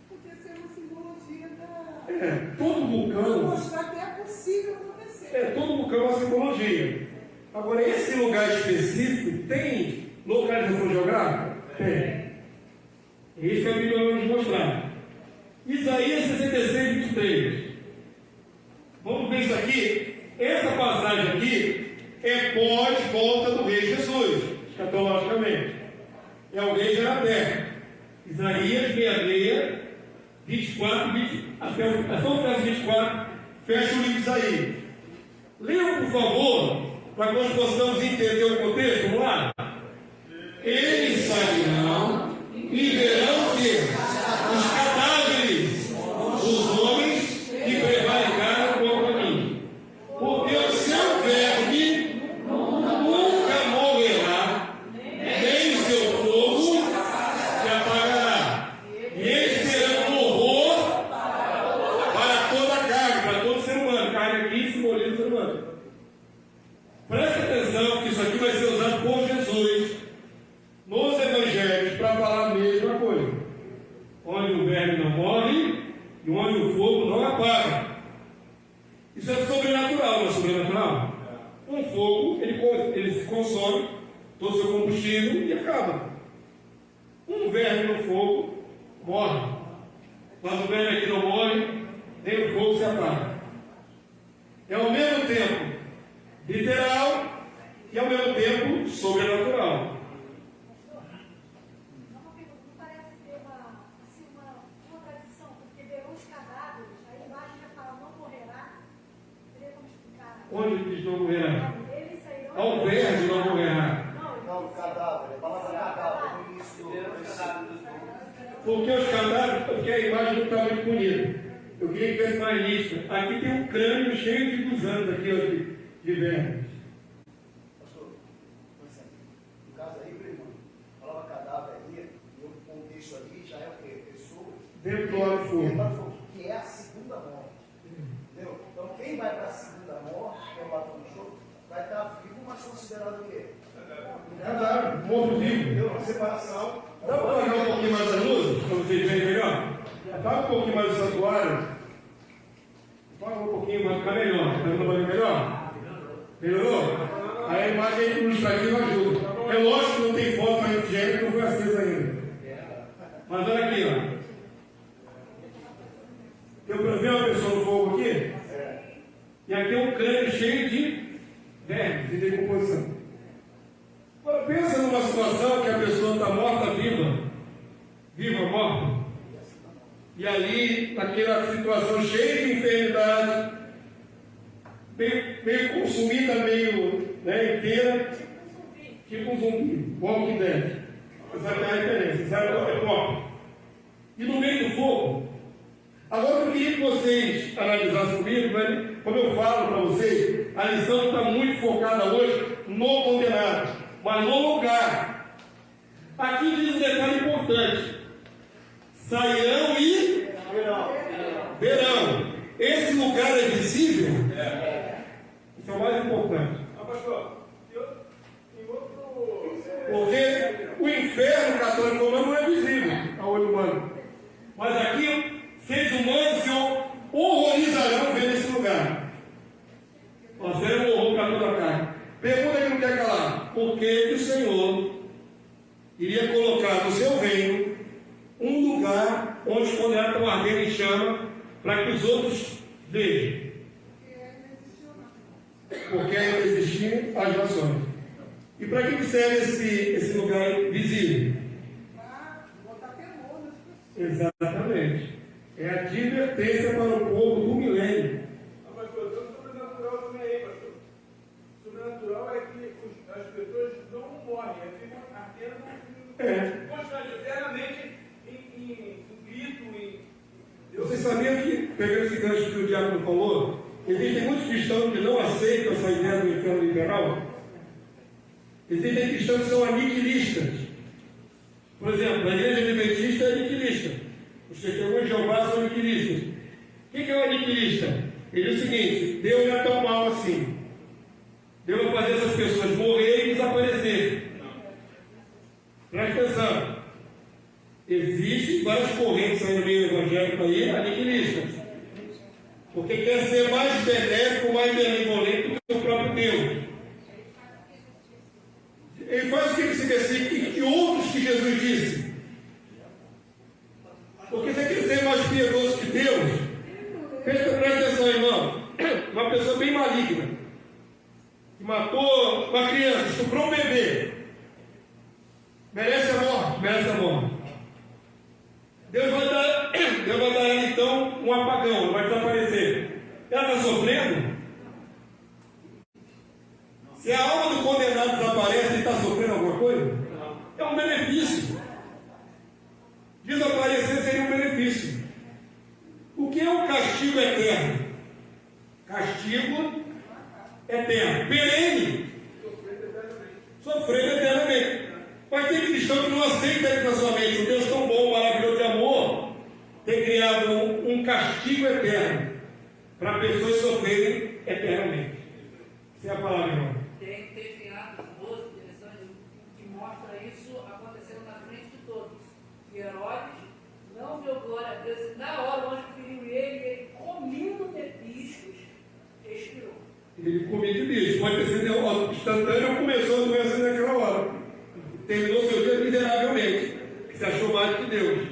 podia ser uma simbologia da. Todo vulcão. Mostrar que é possível acontecer. Todo vulcão é uma simbologia. Agora, esse lugar específico tem localização geográfica? Tem. Isso é o que eu vou nos mostrar. Isaías 66, 23. Vamos ver isso aqui. Essa passagem aqui é pós-volta do rei Jesus, escatologicamente. É o rei já na terra. Isaías 66, 24, 20, até o verso 24, fecha o livro de Isaías. Leiam, por favor, para que nós possamos entender o contexto. Vamos lá? Eles sairão e verão que os cadáveres dos homens que prevaricaram contra mim. Porque o seu verme nunca morrerá, nem o seu fogo se apagará. E eles serão horror para toda a carne, para todo ser humano. Carne aqui simboliza o ser humano. Preste atenção que isso aqui vai ser usado por Jesus nos evangelhos para falar a mesma coisa. Onde o verme não morre e onde o fogo não apaga. Isso é sobrenatural, não é sobrenatural? Um fogo, ele se consome todo o seu combustível e acaba. Um verme no fogo morre. Mas o verme aqui não morre, nem o fogo se apaga. É ao mesmo tempo literal e ao mesmo tempo sobrenatural. Não parece ter uma tradição, porque verão os cadáveres, aí embaixo já fala não morrerá. Teria como explicar? Onde diz não morrerá? Eles sairão. Ao verme não morrerá. Não, cadáver, a palavra cadáver, no início do Porque os cadáveres, porque a imagem não está muito bonita. Eu queria que fosse mais lista. Aqui tem um crânio cheio de gusanos aqui, ó, de vermes. Pastor, por exemplo, no caso aí, meu irmão, a palavra cadáver aí, no contexto ali, já é o quê? Pessoas. Dentro do lago fogo. Que é a segunda morte. Entendeu? Então, quem vai para a segunda morte, que é o lado do show, vai estar vivo, mas considerado o quê? Cadáver, morto vivo. Entendeu? A separação. Dá para apagar um pouquinho mais a luz, para vocês verem melhor? Apaga um pouquinho mais o santuário. Apaga um pouquinho mais, fica melhor. Está dando para ver melhor? Melhorou? Aí a imagem ilustrativa ajuda. É lógico que não tem foto aí de gente que não foi acesa ainda. Mas olha aqui, ó. Eu vi uma pessoa no fogo aqui. E aqui é um crânio cheio de vermes, de decomposição. Agora pensa numa situação que a pessoa está morta, viva, morta. E ali, naquela situação cheia de enfermidade, meio consumida, meio inteira, tipo um zumbi, Walking Dead. Essa é a referência, essa é o corpo. E no meio do fogo. Agora eu queria que vocês analisassem comigo, como eu falo para vocês, a lição está muito focada hoje no condenado, mas no lugar. Aqui diz um detalhe importante: sairão e verão. Esse lugar é visível? Isso é o mais importante. Pastor, Porque o inferno católico romano não é visível ao olho humano. Mas aqui, seres humanos se horrorizarão vendo esse lugar. Nós seremos um horror para toda a carne. Pergunta que não quer calar: por que o Senhor iria colocar no seu reino um lugar onde os condenados estão ardendo em chama para que os outros vejam? Porque ainda existem as nações. E para que serve esse lugar visível? Para botar temor nas pessoas. Exatamente. É a advertência para o povo do milênio. pastor, tem um sobrenatural também aí, pastor. Sobrenatural é que as pessoas não morrem, ficam ardendo constantemente em grito. Vocês sabiam que, pegando esse gancho que o diácono falou, existem muitos cristãos que não aceitam essa ideia do inferno literal? Existem cristãos que são aniquilistas. Por exemplo, a igreja adventista é aniquilista. Os testemunhos de Jeová são aniquilistas. O que é um aniquilista? Ele diz o seguinte: Deus não é tão mal assim. Deus vai fazer essas pessoas morrer e desaparecer. Presta atenção. Existem várias correntes aí no meio evangélico aí, aniquilistas. Porque quer ser mais benéfico, mais benevolente do que o próprio Deus. Ele faz o que esse versículo e outros que Jesus disse. Porque você quer ser mais piedoso que Deus? Presta atenção, irmão. Uma pessoa bem maligna, que matou uma criança, estuprou um bebê, merece a morte, merece a morte. Ela está sofrendo? Se a alma do condenado desaparece e está sofrendo alguma coisa, é um benefício. Desaparecer seria um benefício. O que é um castigo eterno? Castigo eterno, perene, sofrendo eternamente. Mas tem cristão que não aceita isso na sua mente. Um Deus tão bom, maravilhoso de amor, tem criado um castigo eterno para pessoas sofrerem eternamente. Essa é a palavra, irmão. Tem Atos 12, interessante, que mostra isso acontecendo na frente de todos. E Herodes não deu glória a Deus, e na hora o anjo feriu ele comindo petiscos, expirou. Ele comia de bicho, pode ter sido instantâneo ou começou a doença naquela hora. Terminou seu dia miseravelmente, que se achou mais que Deus.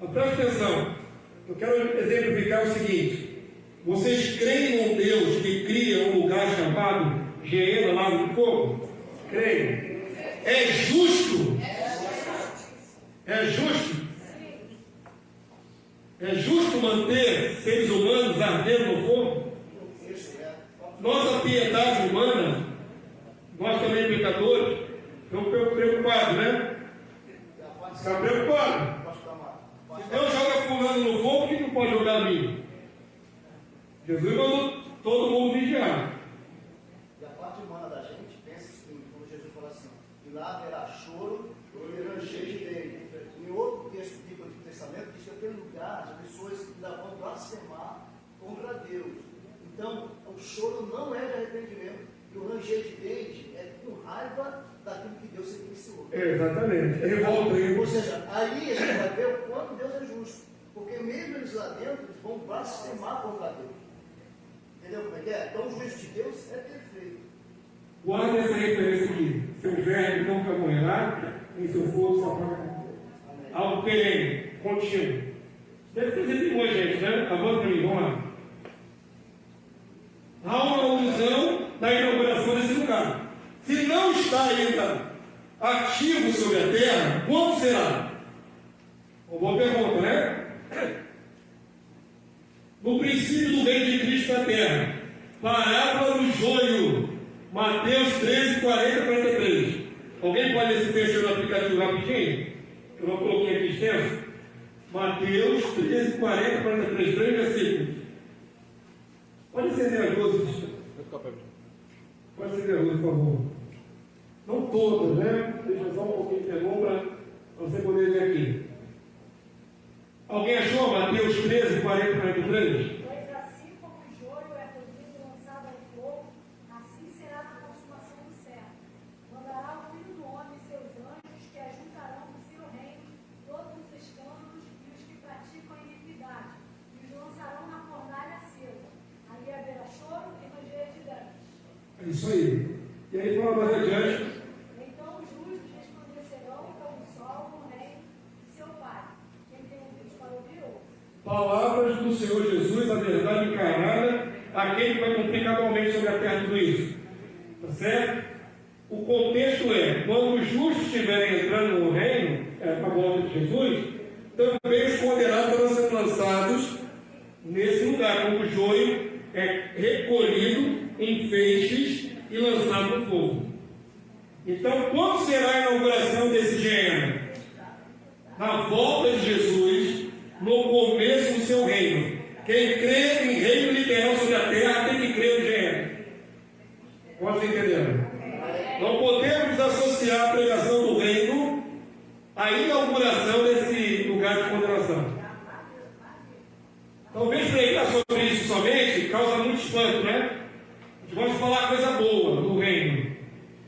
Mas preste atenção, eu quero exemplificar o seguinte: vocês creem num Deus que cria um lugar chamado Geena, lago de fogo? Creem? É justo? É justo? É justo manter seres humanos ardendo no fogo? Nossa piedade humana, nós também pecadores, estamos preocupados, né? Está preocupado. Eu jogo fulano no fogo, quem não pode jogar a mim? Jesus mandou todo mundo vigiar. E a parte humana da gente pensa o seguinte, quando Jesus fala assim, e lá haverá choro e ranger de dente. Em outro texto do Antigo Testamento, diz que aquele lugar as pessoas ainda vão blasfemar contra Deus. Então, o choro não é de arrependimento, e o ranger de dente é com raiva daquilo que Deus sentenciou. Exatamente, é revolta. Ou seja, aí a gente vai ver o quanto Deus é justo, porque mesmo eles lá dentro eles vão blasfemar contra Deus. Entendeu como é que é? Então o juízo de Deus é perfeito. Guarda essa referência aqui. Seu verbo nunca morrerá, em seu fogo só para algo perene, contínuo. Deve ter sido boa, gente, né? Avança para mim, vamos lá. Há uma alusão da inauguração desse lugar. Se não está ainda ativo sobre a terra, quando será? Uma boa pergunta, né? No princípio do reino de Cristo na terra. Parábola do joio. Mateus 13, 40, 43. Alguém pode ler esse texto no aplicativo rapidinho? Eu não coloquei aqui extenso. Mateus 13, 40, 43. 3 versículos. Pode acender as luzes. Pode acender as luzes, por favor. Não todas, né? Deixa só um pouquinho de penumbra para você poder ver aqui. Alguém achou Mateus 13, 40, 43? Pois assim como o joio é colhido e lançado ao fogo, assim será na consumação do céu. Mandará o Filho do Homem e seus anjos, que ajuntarão no seu reino todos os escândalos e os que praticam a iniquidade, e os lançarão na fornalha acesa. Ali haverá choro e ranger de dentes. É isso aí. E aí fala mais adiante. Então os justos resplandecerão como o sol no reino de seu Pai. Quem tem ouvidos para ouvir, ouve. Palavras do Senhor Jesus, a verdade encarnada, aquele que vai cumprir cabalmente sobre a terra tudo isso. Tá certo? O contexto é, quando os justos estiverem entrando no reino, com a volta de Jesus, também os condenados serão sendo lançados nesse lugar, como o joio é recolhido em feixes e lançado no fogo. Então, quando será a inauguração desse Geena? Na volta de Jesus, no começo do seu reino. Quem crê em reino literal sobre a terra tem que crer no Geena. Pode entender? Não podemos associar a pregação do reino à inauguração desse lugar de condenação. Talvez pregar sobre isso somente causa muito espanto, né? A gente gosta de falar coisa boa do reino.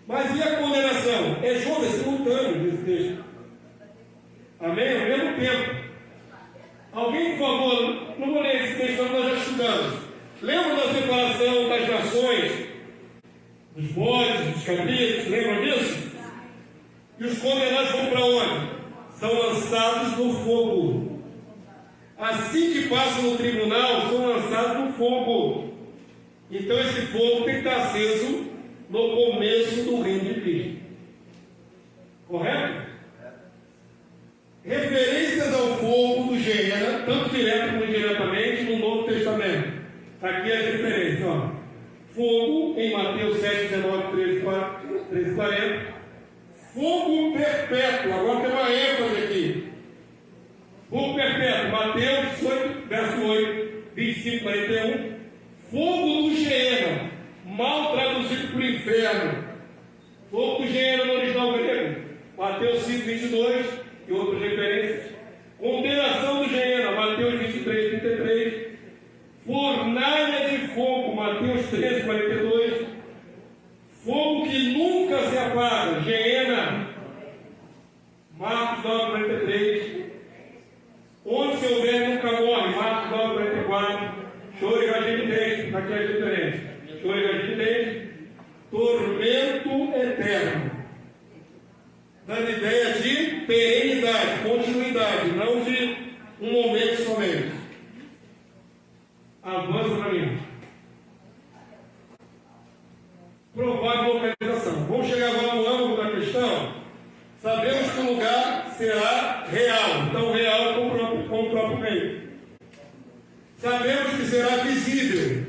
Mas e a condenação? É jogo, é simultâneo nesse texto. Amém? Ao mesmo tempo. Alguém, por favor, não vou ler esse texto, nós já estudamos. Lembra da separação das nações? Dos bodes, dos cabritos, lembram disso? E os condenados vão para onde? São lançados no fogo. Assim que passam no tribunal, são lançados no fogo. Então esse fogo tem que estar aceso no começo do reino de Cristo. Correto? Referências ao fogo do Geena, tanto direto como indiretamente, no Novo Testamento. Aqui é a diferença, ó. Fogo, em Mateus 7, 19, 13, 40. Fogo perpétuo. Agora tem uma ênfase aqui. Fogo perpétuo. Mateus 8, verso 8, 25, 41. Fogo do Geena. Mal traduzido por inferno. Fogo do Geena no original grego. Mateus 5, 22 e outras referências. Condenação do Geena. Mateus 23, 33. Fornalha de fogo, Mateus 13, 42. Fogo que nunca se apaga, Geena, Marcos 9, 43. Onde se houver nunca morre, Marcos 9, 44. Choro e ranger de dente, aqui é a diferença. Choro e ranger de dente. Tormento eterno. Dando ideia de perenidade, continuidade, não de um momento somente. Avança para mim. Provável localização. Vamos chegar agora no âmbito da questão. Sabemos que o lugar será real. Então, real com o próprio meio. Sabemos que será visível.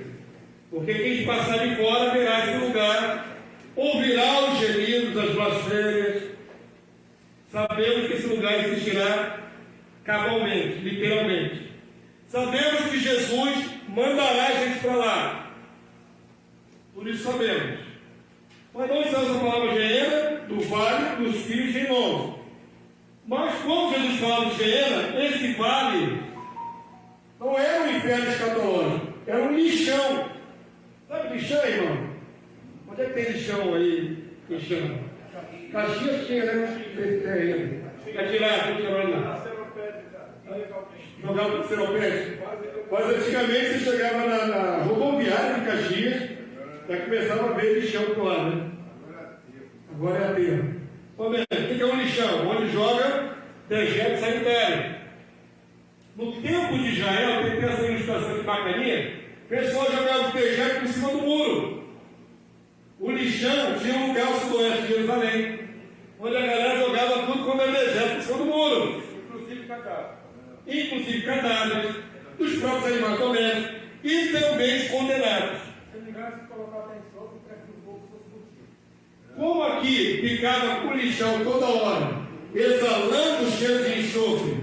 Porque quem passar de fora verá esse lugar. Ouvirá os gemidos, as blasfêmias. Sabemos que esse lugar existirá cabalmente, literalmente. Sabemos que Jesus mandará a gente para lá. Por isso sabemos. Mas não usamos a palavra Geena, do vale dos filhos de Enós. Mas quando Jesus fala de Geena, esse vale não era um inferno escatológico, era um lixão. Sabe lixão, irmão? Onde é que tem lixão aí? Lixão. Caxias tinha, né? Quer tirar, lá. Jogava para seropédico. Mas antigamente você chegava na rodoviária de Caxias, já começava a ver lixão por lá, né? Agora é aterro. O que é um lixão? Onde joga dejeto sanitário. No tempo de Israel, tem essa ilustração de bacaninha, o pessoal jogava o dejeto por cima do muro. O lixão tinha um lugar ao sudoeste de Jerusalém, onde a galera jogava tudo quando era dejeto por cima do muro. Inclusive cadáveres, dos próprios animais domésticos e também os condenados. Como aqui ficava o lixão toda hora, exalando cheiro de enxofre,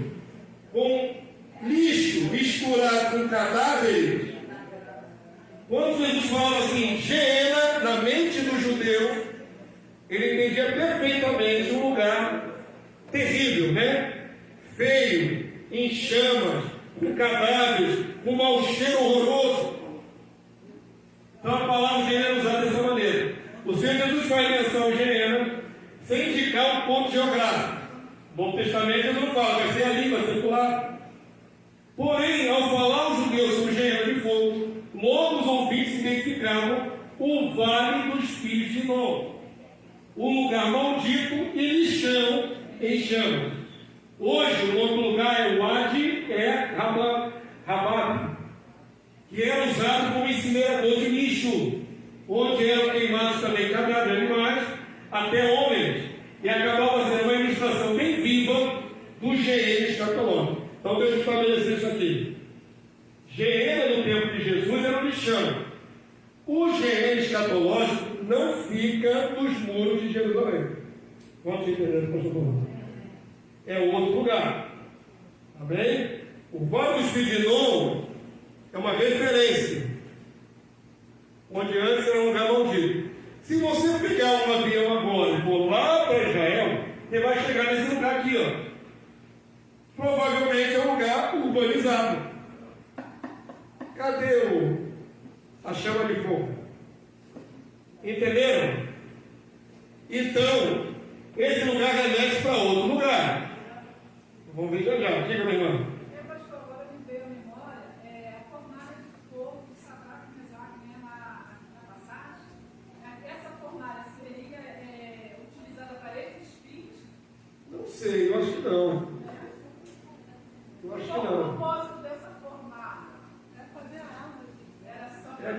com lixo misturado com cadáveres, quando Jesus fala assim, Geena, na mente do judeu, ele entendia perfeitamente um lugar terrível, né? Feio, em chamas, com cadáveres, com mau cheiro horroroso. Então a palavra Geena é usada dessa maneira. O Senhor Jesus faz menção ao Geena sem indicar um ponto geográfico. No Novo Testamento ele não fala, vai ser a língua circular. Porém, ao falar aos judeus sobre Geena de fogo, logo os ouvintes identificavam o vale dos filhos de Enós, o lugar maldito e lixão em chamas. Hoje, o outro lugar é o Wadi Rabab, que era usado como incinerador de lixo, onde eram queimados também cadáveres de animais, até homens, e acabava sendo uma ilustração bem viva do Geena escatológico. Então, Deus estabeleceu isso aqui. Geena no tempo de Jesus era um lixão. O Geena escatológico não fica nos muros de Jerusalém. Vamos entender, por favor. É outro lugar. Amém? O Vale dos Filhos de Enós é uma referência, onde antes era um lugar maldito. Se você pegar um avião agora e for lá para Israel, você vai chegar nesse lugar aqui, ó. Provavelmente é um lugar urbanizado. Cadê a chama de fogo? Entenderam? Então, esse lugar remete para outro lugar. Vamos ver já. Diga, meu irmão. Pastor, agora me veio a memória, a fornalha de fogo de Sadraque e Mesaque, na passagem. Essa fornalha seria utilizada para esses fins? Não sei, eu acho que não. Eu acho que Qual o não. propósito dessa fornalha? É fazer árvore. Era só. É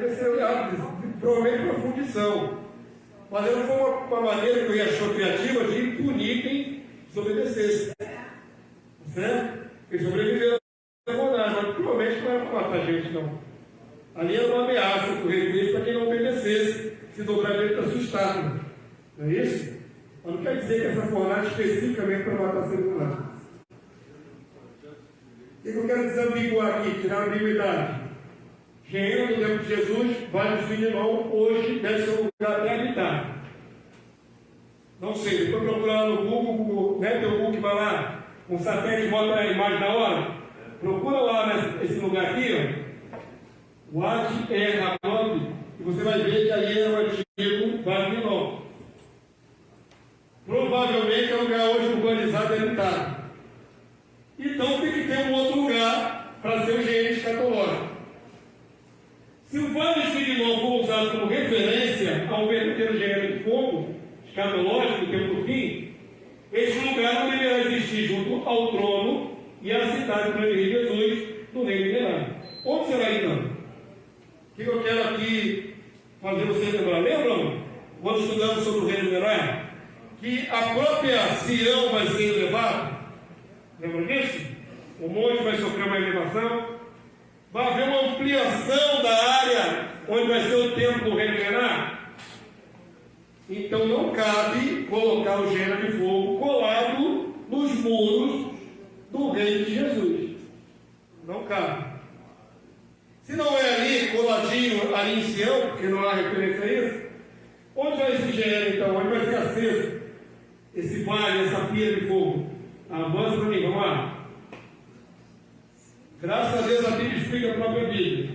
que provavelmente para fundição. Mas não foi uma maneira que eu achou criativa de punir quem desobedecesse. Certo? Eles sobreviveram a fornalha, mas provavelmente não era para matar gente, não. Ali era uma ameaça que o rei fez para quem não obedecesse, se dobrar diante da sua estátua. Não é isso? Mas não quer dizer que essa fornalha especificamente para matar ser humano. O que eu quero desambiguar aqui, tirar a ambiguidade? Geena, no tempo de Jesus, Vale do Sininol, hoje deve ser um lugar até habitado. Não sei, depois procurar lá no Google, né? Tem o Google que vai lá, um satélite bota a imagem na hora. Procura lá nesse lugar aqui, ó. Wadi Ramad, e você vai ver que ali era o antigo Vale do Sininol. Provavelmente é um lugar hoje urbanizado e habitado. Então tem que ter um outro lugar para ser o Geena escatológico. Se o Vale do Sininol for usado como referência ao verdadeiro Geena de fogo, escatológico, do tempo do fim, esse lugar não deverá existir junto ao trono e à cidade do rei Jesus, do reino milenário. Onde será então? O que eu quero aqui fazer vocês lembrar? Lembram, quando estudamos sobre o reino milenário, que a própria Sião vai ser elevada? Lembram disso? O monte vai sofrer uma elevação. Vai haver uma ampliação da área onde vai ser o templo do reino milenário. Então não cabe colocar o Geena de fogo colado nos muros do reino de Jesus. Não cabe. Se não é ali, coladinho, ali em Sião, porque não há referência a isso, onde vai esse Geena então? Onde vai ser aceso esse vale, essa pia de fogo? Avança para mim, vamos lá. Graças a Deus a Bíblia explica a própria Bíblia.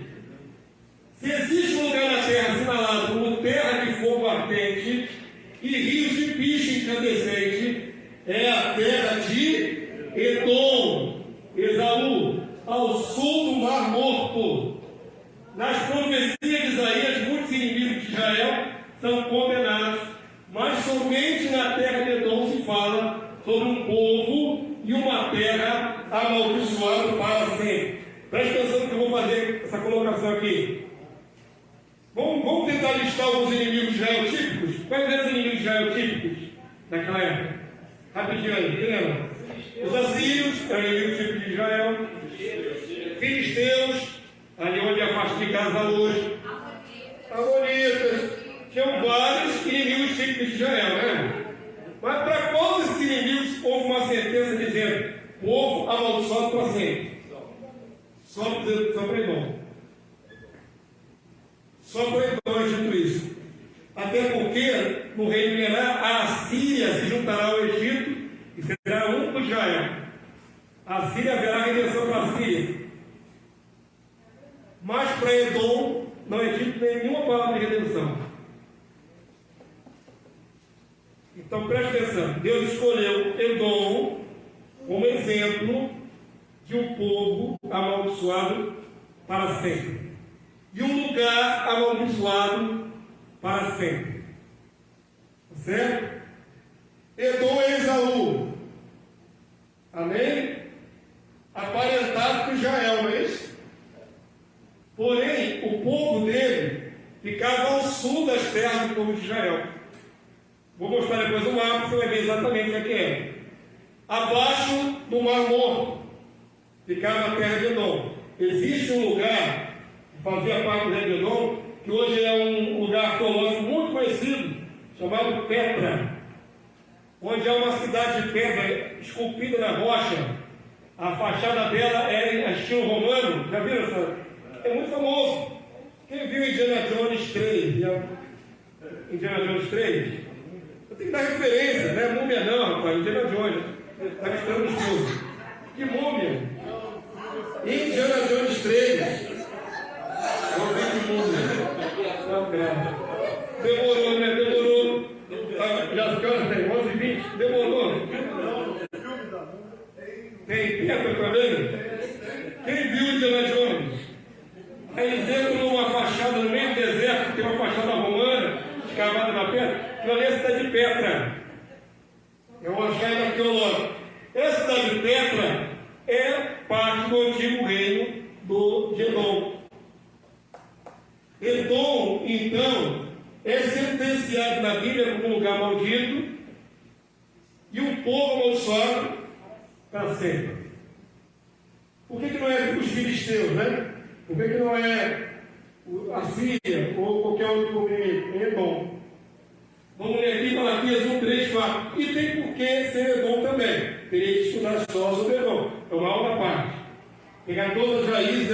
Se existe um lugar na terra assinalado como terra de fogo ardente e rios de piche incandescente, é a terra de Edom, Esaú, ao sul do Mar Morto. Nas profecias de Isaías, muitos inimigos de Israel são condenados, mas somente na terra de Edom se fala sobre um povo e uma terra amaldiçoada para sempre. Preste atenção no que eu vou fazer essa colocação aqui. Vamos tentar listar alguns inimigos de Israel típicos? Quais eram os inimigos de Israel típicos naquela época? Rapidinho aí, quem lembra? Os assírios eram inimigos típicos de Israel. Filisteus, ali onde é a faixa de Gaza hoje. Amonitas. Tinham vários inimigos típicos de Israel, né? Mas para qual desses inimigos houve uma sentença dizendo: povo amaldiçoado para sempre? Só para Edom. Só para Edom é dito isso. Até porque no reino milenar a Assíria se juntará ao Egito e será um com Israel. A Síria haverá redenção para a Síria. Mas para Edom não é dito nenhuma palavra de redenção. Então preste atenção, Deus escolheu Edom como exemplo de um povo amaldiçoado para sempre, e um lugar amaldiçoado para sempre. Certo? Edom é Esaú, amém? Aparentado com Israel, não é isso? Porém, o povo dele ficava ao sul das terras do povo de Israel. Vou mostrar depois o mapa, você vai ver exatamente o que é. Abaixo do Mar Morto ficava a terra de Edom. Existe um lugar que fazia parte do reino de Edom, que hoje é um lugar arqueológico muito conhecido, chamado Petra, onde há uma cidade de pedra esculpida na rocha. A fachada dela é em estilo romano. Já viram essa? É muito famoso. Quem viu Indiana Jones 3? Indiana Jones 3? Eu tenho que dar referência, né? Múmia não, rapaz, Indiana Jones. Está misturando os filmes. Que múmia? Indiana Jones 3. Vamos ver que múmia. Demorou, né? Demorou. Já que horas tem? 11h20? Demorou. Tem pedra também? Quem viu Indiana Jones? Aí dentro de uma fachada no meio do deserto, tem uma fachada romana, escavada na pedra. Aquilo ali é a cidade de Petra. É uma achada arqueológica. Essa cidade de Petra é parte do antigo reino de Edom. Edom, então, é sentenciado na Bíblia como um lugar maldito e um povo amaldiçoado para sempre. Por que não é os filisteus, né? Por que não é a Síria ou qualquer outro povo em Edom. Vamos ler aqui Malaquias 1, 3, 4. E tem por que ser Edom também. Teria que estudar só sobre Edom. É uma aula à parte. Pegar todas as raízes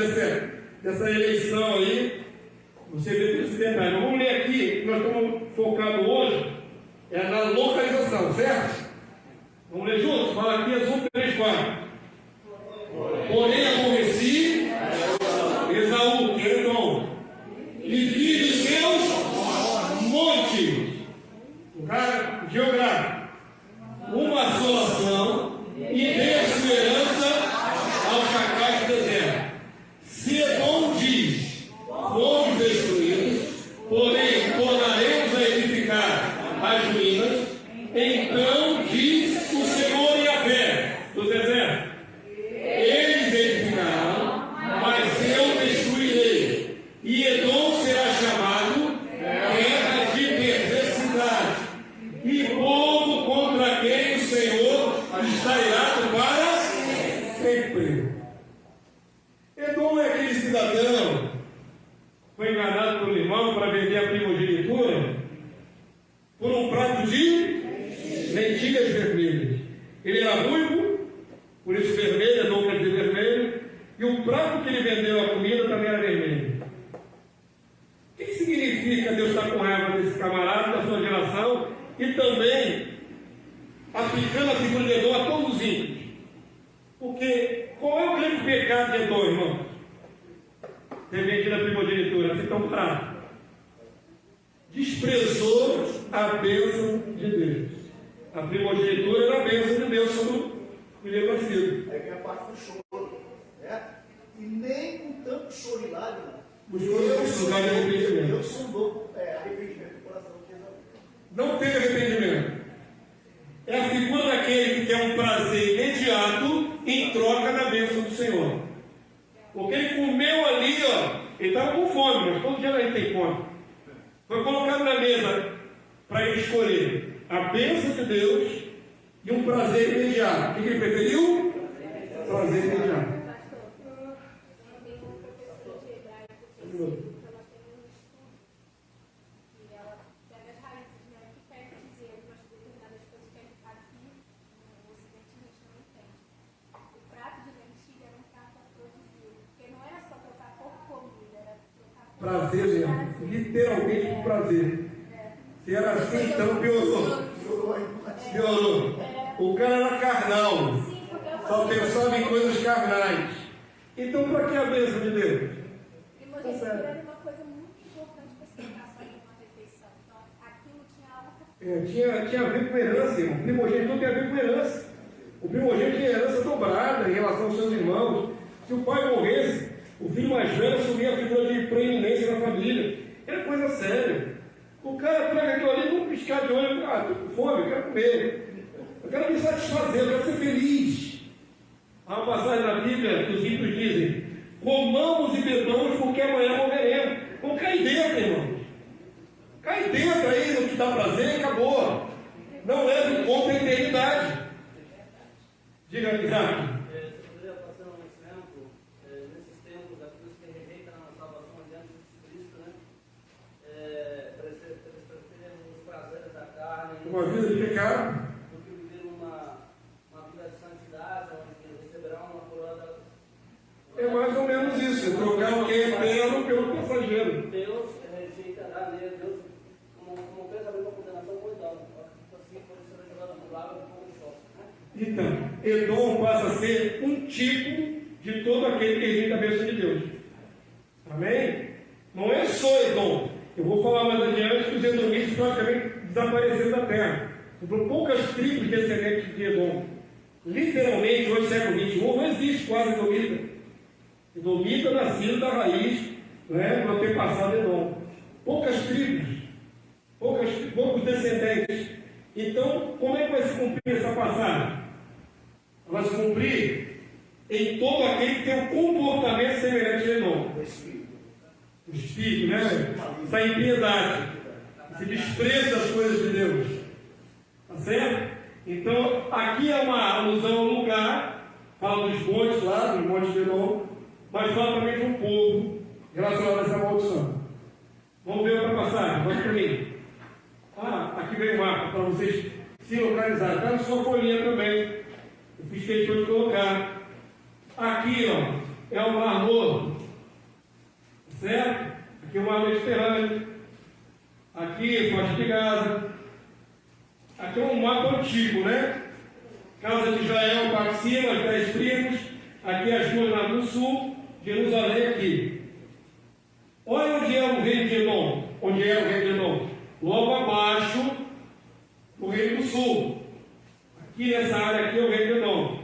dessa eleição aí, você vê todos esses detalhes. Mas vamos ler aqui, nós estamos focados hoje, é na localização, certo? Vamos ler juntos? Malaquias 1, 3, 4. Porém aborreci Esaú, que é Edom, e fiz os seus montes, lugar geográfico, uma assolação, e dei a sua herança aos chacais do deserto. Se Edom diz, fomos destruídos, porém tornaremos a edificar as ruínas, então diz o Senhor Yahvé dos exércitos: eles edificarão, mas eu destruirei, e Edom será chamado terra de perversidade, e povo contra quem o Senhor está irado para sempre. Edom é aquele cidadão que foi enganado pelo irmão para vender a primogenitura por um prato de lentilhas vermelhas. Ele era ruivo, por isso vermelho, Edom quer dizer vermelho, e o prato que ele vendeu a comida também era vermelho. O que significa Deus estar com raiva desse camarada, da sua geração, e também aplicando a figura de Edom a todos os ímpios? Porque qual é o grande pecado de Edom, irmão? Ter vendido a primogenitura, ser tão prato. Desprezou a bênção de Deus. A primogenitura era a bênção de Deus sobre o filho nascido. Aí vem a parte do choro, né? E nem com tanto choro e lágrima, Deus sondou arrependimento do coração de Esaú. Não teve arrependimento. É a figura daquele que quer um prazer imediato em troca da bênção do Senhor. Porque ele comeu ali, ó, ele estava com fome, mas todo dia a gente tem fome. Foi colocado na mesa para ele escolher a bênção de Deus e um prazer imediato. O que ele preferiu? Prazer imediato. Prazer mesmo, literalmente por prazer. Se era assim, então piorou. O cara era carnal, só pensava em coisas carnais. Então, para que a bênção de Deus? Primogenitura era uma coisa muito importante para se tentar só em uma refeição. Então, aquilo tinha algo para Tinha a ver com herança, irmão. O primogênito tem a ver com herança. O primogênito tinha herança dobrada em relação aos seus irmãos. Se o pai morresse, o filho mais velho assumia a figura de preeminência na família. Era coisa séria. O cara pega aquilo ali, num piscar de olho, estou com fome, eu quero comer. Eu quero me satisfazer, eu quero ser feliz. Há uma passagem na Bíblia que os ímpios dizem: comamos e bebamos porque amanhã morreremos. Então cai dentro, irmãos. Cai dentro aí no que dá prazer e acabou. Não leve em conta a eternidade. Diga, Isaac. Uma vida de pecado. Do que viver uma vida de santidade, onde receberá uma coroa. É mais ou menos isso, trocar o que é eterno pelo passageiro. Deus rejeitará nele, Deus, como pensamento da condenação, cuidado. Assim pode ser jogado no lago e no choque. Então, Edom passa a ser um tipo de todo aquele que rejeita a bênção de Deus. Amém? Não é só Edom. Eu vou falar mais adiante que os edomitas praticamente desapareceram da terra. Sobrou poucas tribos descendentes de Edom. Literalmente, hoje, século XXI, não existe quase edomita. Edomita nascido da raiz, né, do antepassado Edom. Poucas tribos, poucos descendentes. Então, como é que vai se cumprir essa passagem? Vai se cumprir em todo aquele que tem um comportamento semelhante a Edom. O espírito, né? Essa impiedade, esse desprezo das coisas de Deus. Tá certo? Então, aqui é uma alusão ao lugar, fala dos montes lá, dos montes de Edom, mas fala também de um povo relacionado a essa maldição. Vamos ver outra passagem, vamos para mim. Aqui vem o mapa para vocês se localizarem. Está na sua folhinha também. Eu fiz questão de colocar. Aqui, ó, é o Mar Morto. Certo? Aqui é o Mar Mediterrâneo. Aqui é Foz de Gaza. Aqui é um mapa antigo, né? Casa de Israel para cima, as 10 tribos. Aqui as duas lá no sul. Jerusalém aqui. Olha onde é o reino de Edom. Onde é o reino de Edom? Logo abaixo do reino do sul. Aqui nessa área aqui é o reino de Edom.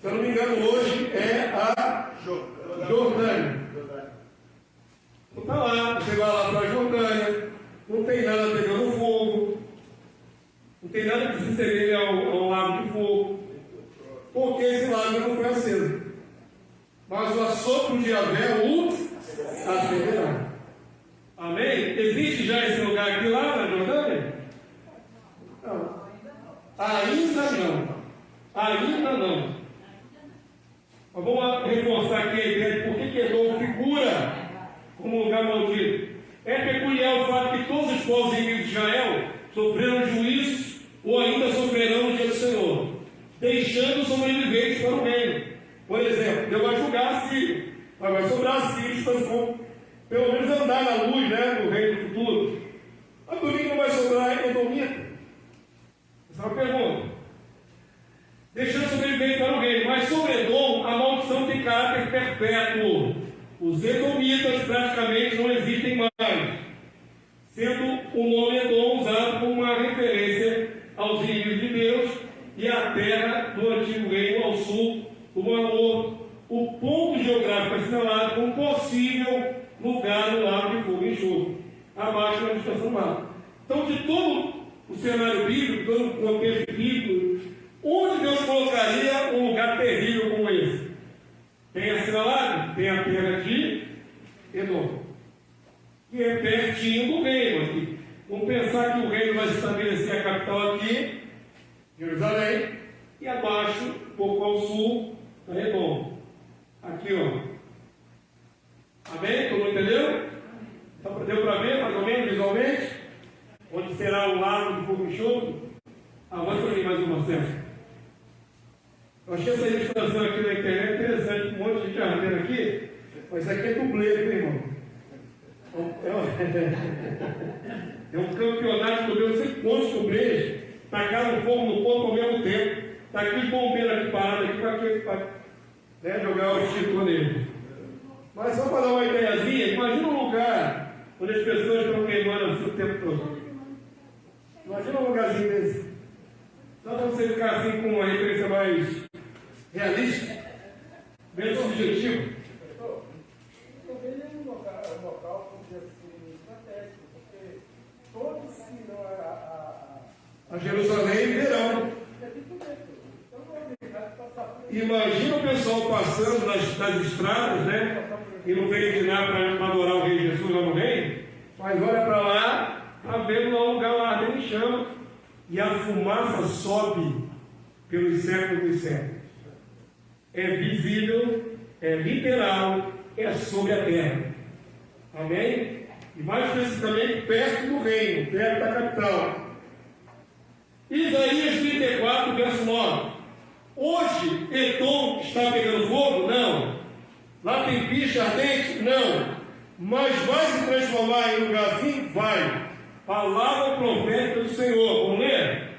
Se eu não me engano, hoje é a Jordânia. Então está lá, você vai lá para a Jordânia, não tem nada pegando fogo, não tem nada que se assemelhe ao lago de fogo, porque esse lago não foi aceso. Mas o assopro de Yahvé o acenderá. Amém? Existe já esse lugar aqui lá na Jordânia? Não. Ainda não. Ainda não. Mas vamos reforçar aqui a ideia de por que Edom figura como lugar maldito. É peculiar o fato que todos os povos inimigos de Israel sofreram juízos ou ainda sofrerão no dia do Senhor, deixando sobreviventes para o reino. Por exemplo, Deus vai julgar a Síria, mas vai sobrar a Síria para vão pelo menos andar na luz, né, do reino do futuro. Mas por que não vai sobrar a Edomita? Essa é uma pergunta. Deixando sobreviventes para o reino, mas sobre Edom a maldição tem caráter perpétuo. Os edomitas praticamente não existem mais, sendo o nome Edom usado como uma referência aos inimigos de Deus e à terra do antigo reino ao sul do Mar Morto. O ponto geográfico assinalado como possível lugar no lago de fogo e enxofre, abaixo da estação do mar. Então, de todo o cenário bíblico, todo o contexto bíblico, onde Deus colocaria um lugar terrível como esse? Tem assinalado? Tem a terra de Edom, que é pertinho do reino aqui. Vamos pensar que o reino vai estabelecer a capital aqui, Jerusalém, e abaixo, um pouco ao sul, está Edom. Aqui, ó. Amém? Todo mundo entendeu? Então, deu para ver, mais ou menos, visualmente? Onde será o lago de fogo e enxofre? Avança para mim mais uma certa. Eu achei essa ilustração aqui na internet interessante, um monte de gente arrendendo aqui, mas isso aqui é dublê, viu, irmão? É um campeonato do meu, não sei quantos dublês tacaram fogo no corpo ao mesmo tempo. Está aqui os bombeiros aqui parados aqui para jogar o título nele. Mas só para dar uma ideiazinha, imagina um lugar onde as pessoas estão queimando assim o tempo todo. Imagina um lugarzinho desse. Só para você ficar assim com uma referência mais realista, menos subjetivo. Também é um local, vamos dizer assim, estratégico, porque todos que irão a Jerusalém verão. Imagina o pessoal passando nas estradas, né? E não peregrinar para adorar o Rei Jesus lá no reino, mas olha para lá, está vendo lá um lugar lá ardendo em chama, e a fumaça sobe pelos séculos dos séculos. É visível, é literal, é sobre a terra. Amém? E mais especificamente perto do reino, perto da capital. Isaías 34, verso 9. Hoje, Edom está pegando fogo? Não. Lá tem picha ardente? Não. Mas vai se transformar em lugar assim? Vai. Palavra profética do Senhor. Vamos ler?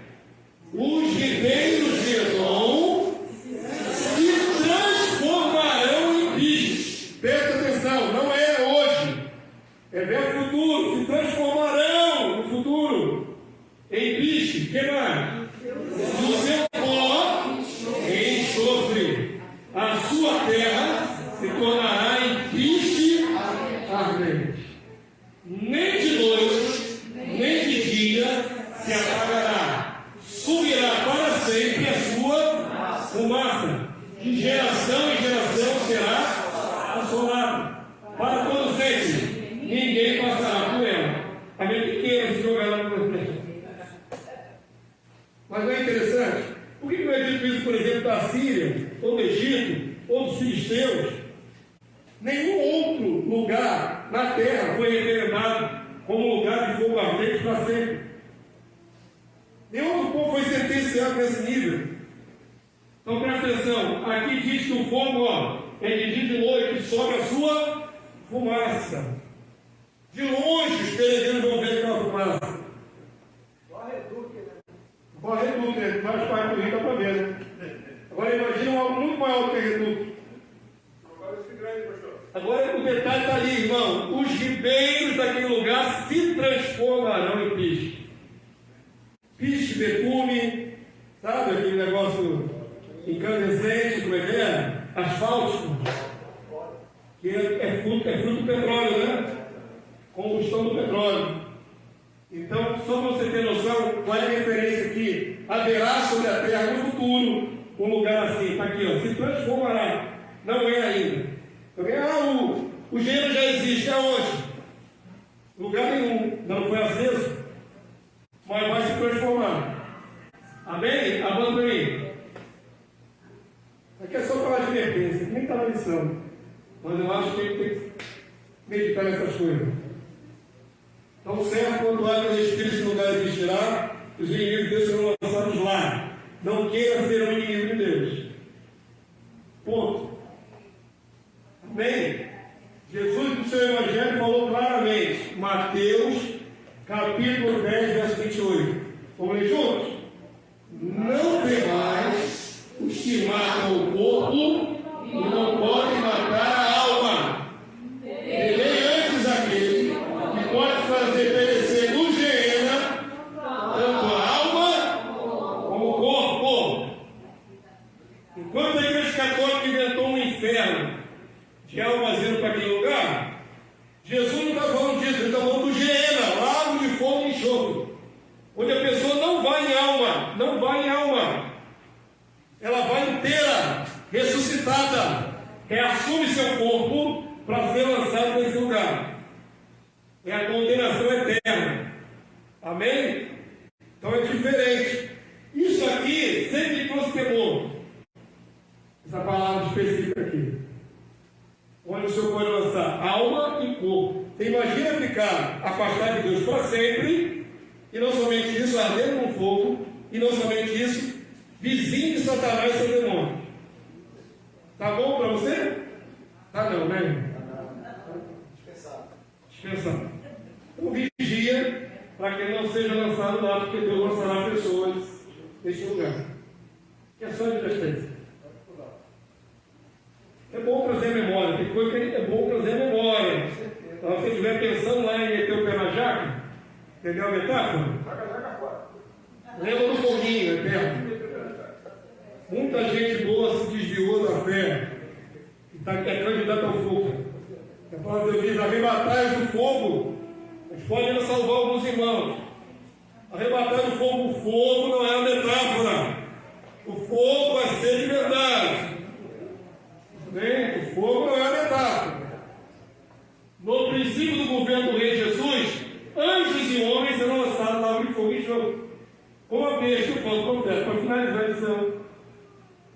Os ribeiros de Edom se transformarão em bichos. Presta atenção, não é hoje. É verbo futuro. Se transformarão no futuro em bichos. O que mais? O seu pó em enxofre. A sua terra se tornará em piche ardente. Nem de noite, nem de dia se apagará. Subirá para sempre a sua fumaça. De geração em geração será assolada. Para todo sempre, ninguém passará por ela. A minha pequena se jogará no planeta. Mas não é interessante? Por que não é dito isso, por exemplo, da Síria, ou do Egito, ou dos filisteus? Nenhum outro lugar na terra foi referendado como lugar de fogo ardente para sempre. Nenhum outro povo foi sentenciado nesse nível. Então presta atenção, aqui diz que o fogo, ó, é de dia e de noite, sobe a sua fumaça. De longe os peregrinos vão ver aquela fumaça. Corre reduto, né? Faz parte do rio, dá para ver, né? Agora imagina algo muito maior do que reduto. Agora o detalhe está ali, irmão. Os ribeiros daquele lugar se transformarão em piche. Piche, betume, sabe aquele negócio incandescente, como é que é? Asfáltico. Que é fruto do petróleo, né? Combustão do petróleo. Então, só para você ter noção, qual é a referência aqui? Haverá sobre a terra no futuro um lugar assim, está aqui, ó, se transformará. Não é ainda. O gênero já existe, aonde? Lugar nenhum, não foi aceso, mas vai se transformar. Amém? Avança para mim. Aqui é só falar de emergência, nem está na lição. Mas eu acho que tem que meditar nessas coisas. Então, certo, quando há pelo Espírito, esse lugar existirá, os inimigos de Deus serão lançados lá. Não queira ser um inimigo de Deus. Ponto. Amém? Jesus, no seu Evangelho, falou claramente. Mateus, capítulo 10, verso 28. Vamos ler juntos? Não temais os que matam o corpo e não podem matar a alma. Temei antes aquele que pode fazer perecer no Geena tanto a alma como o corpo. Enquanto a Igreja Católica inventou um inferno de almas indo para aquele lugar, Jesus não está falando disso, ele está falando do Geena, lago de fogo e enxofre, onde a pessoa não vai em alma, não vai em alma, ela vai inteira, ressuscitada, reassume seu corpo para ser lançado nesse lugar. É a condenação eterna. Amém? Então é diferente. Isso aqui sempre trouxe temor. Essa palavra específica aqui. Onde o Senhor pode lançar alma e corpo. Você imagina ficar afastado de Deus para sempre, e não somente isso, ardendo no fogo, e não somente isso, vizinho de Satanás e seu demônio. Tá bom para você? Tá não, né? Dispensado. Então vigia para que não seja lançado lá, porque Deus lançará pessoas neste lugar. Que é só advertência. É bom trazer memória, tem coisa que é bom trazer memória. Então, se você estiver pensando lá em meter o pé na jaca, entendeu a metáfora? Lembra do foguinho, é perto. Muita gente boa se desviou da fé, que é candidata ao fogo. A palavra de Deus diz: arrebatais do fogo, mas pode ainda salvar alguns irmãos. Arrebatar do fogo, o fogo não é uma metáfora. O fogo vai ser de verdade. Bem, o fogo não é uma metáfora. No princípio do governo do rei Jesus, anjos e homens serão lançados na água de fogo e enxofre. Como a besta, eu falo profeta, para finalizar a lição.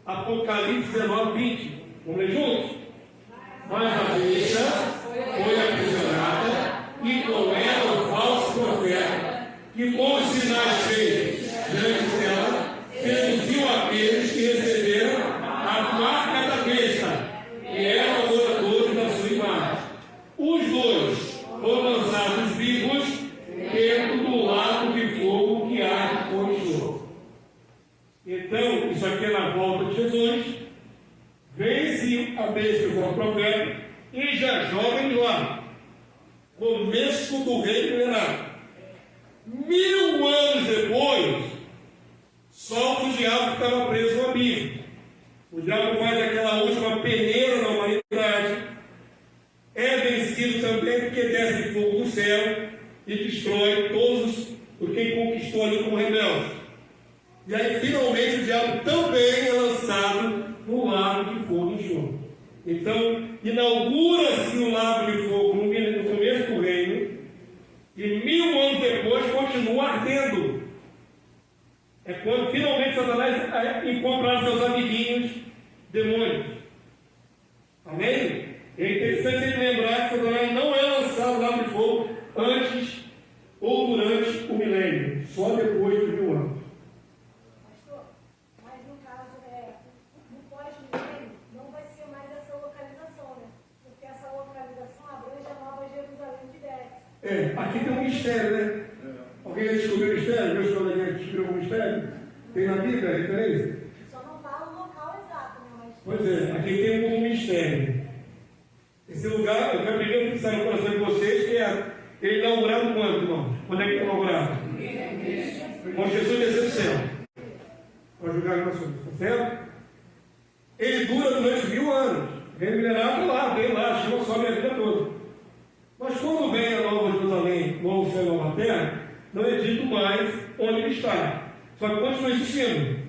Apocalipse 19, 20. Vamos ler juntos? Mas a besta foi aprisionada e com ela o falso profeta, que com os sinais feitos diante dela, seduziu aqueles que receberam a marca da besta, e eram adoradores da sua imagem. Os dois foram lançados vivos dentro do lago de fogo que arde com enxofre. Então, isso aqui é na volta de Jesus. Vence a besta com o profeta e já joga de lá. Começo do reino milenar. 1000 anos depois, solta o diabo que estava preso no abismo. O diabo faz aquela última peneira na humanidade. É vencido também porque desce fogo do céu e destrói todos os quem conquistou ali como rebelde. E aí, finalmente, o diabo também é lançado no lago de fogo e enxofre. Então, inaugura-se o lago de fogo no começo do reino, e 1000 anos depois continua ardendo. É quando finalmente Satanás encontrará seus amiguinhos demônios. Amém? É interessante sempre lembrar que Satanás não é lançado lá no fogo antes ou durante o milênio, só depois dos 1000 anos. Pastor, mas no caso, no pós-milênio, não vai ser mais essa localização, né? Porque essa localização abrange a Nova Jerusalém que desce. Aqui tem um mistério, né? Alguém já descobriu o mistério? Meus colegas descobriram algum mistério? Tem na Bíblia a referência? Só não fala o local exato, né? Mas Pois é, aqui tem um mistério. Esse lugar, eu quero primeiro fixar no coração de vocês que ele é inaugurado quando, irmão? Quando é que é inaugurado? Quando Jesus desceu do céu. Para julgar as nações, tá certo? Ele dura durante 1000 anos. Vem milenar lá, vem lá, chama sobe a vida toda. Mas quando vem a Nova Jerusalém, novo céu e nova terra, não é dito mais onde ele está. Só que continua existindo.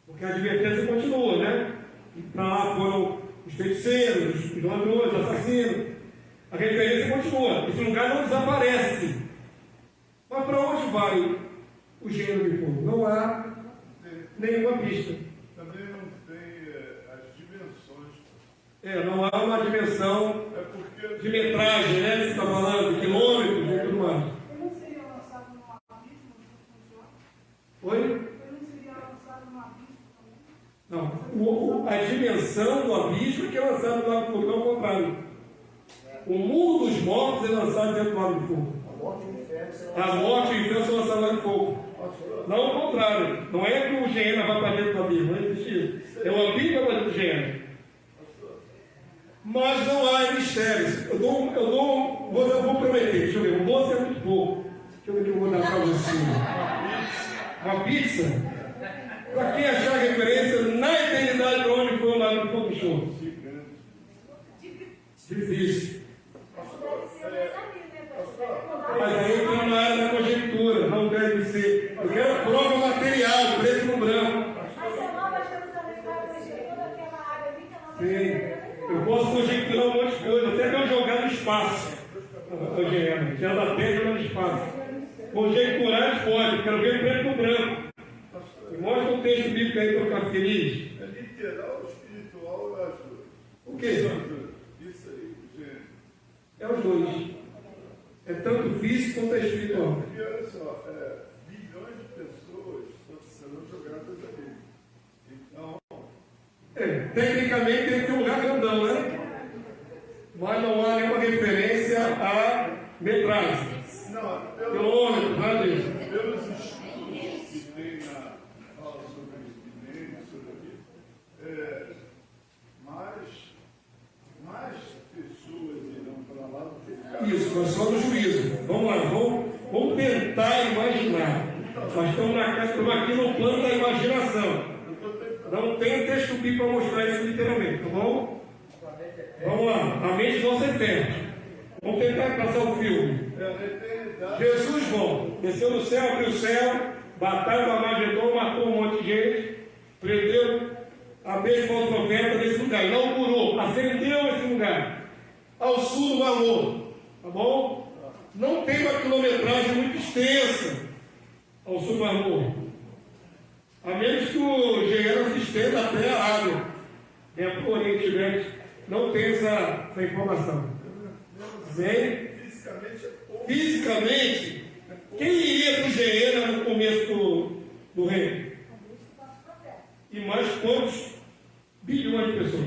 Porque a advertência continua, né? Para lá foram os feiticeiros, os ladrões, os assassinos. A referência continua. Esse lugar não desaparece. Mas para onde vai o gênero de fogo? Não há nenhuma pista. Também não tem as dimensões. Não há uma dimensão de metragem, né? Você está falando, de quilômetros e tudo mais. Ele não seria lançado no abismo junto com o Jó? Oi? Ele não seria lançado no abismo também? Não. A dimensão do abismo é que é lançado no lago de fogo, não é o contrário. O mundo dos mortos é lançado dentro do lago de fogo. A morte e o inferno serão A morte e o inferno são lançados no lago de fogo. Não o contrário. Não é que o Geena vai para dentro do abismo, não existe isso. É o abismo que vai para dentro do Geena. Mas não há mistérios. Eu vou prometer, deixa eu ver, o doce é muito pouco. Deixa eu ver o que eu vou dar para você. Uma pizza? Para quem achar referência na eternidade para onde foi o lago de fogo show? Difícil. deve ser mais ali, né, pastor? Mas aí entra na área da conjectura, não deve ser. Eu quero prova material, preto no branco. Mas se a Nova Jerusalém vai abranger toda aquela área ali, que a Nova Sim. Jerusalém Eu posso conjecturar um monte de coisa, até que eu jogar no espaço. Já da terra jogar no espaço. Conjecturar pode, quero ver preto no branco. Me mostra um texto bíblico aí para eu ficar feliz. É literal, espiritual, eu acho. O quê? Isso aí, gente. É os dois. É tanto físico quanto espiritual. Porque olha só, bilhões de pessoas serão jogadas ali. Então, Tecnicamente tem que ter um lugar grandão, né? Mas não há nenhuma referência a metragem. não, Quilômetros, nada disso. pelos estudos que tem na fala sobre milênio, sobre aquilo, mais pessoas irão para lá do que cá. Isso, mas só no juízo. Vamos lá, vamos tentar imaginar. Nós estamos aqui no plano da imaginação. Não tem texto bíblico para mostrar isso literalmente, tá bom? Vamos lá, a mente não se fértil. Vamos tentar passar o filme. Jesus volta, desceu do céu, abriu o céu, batalha do Armagedon, matou um monte de gente, prendeu a mesma falso profeta nesse lugar, inaugurou, acendeu esse lugar, ao sul do Mar Morto, tá bom? Não tem uma quilometragem muito extensa ao sul do Mar Morto, a menos que o Geena se estenda até a água, dentro do Oriente Médio, não tem essa informação. Bem, fisicamente, quem iria para o Geena no começo do reino? E mais quantos bilhões de pessoas?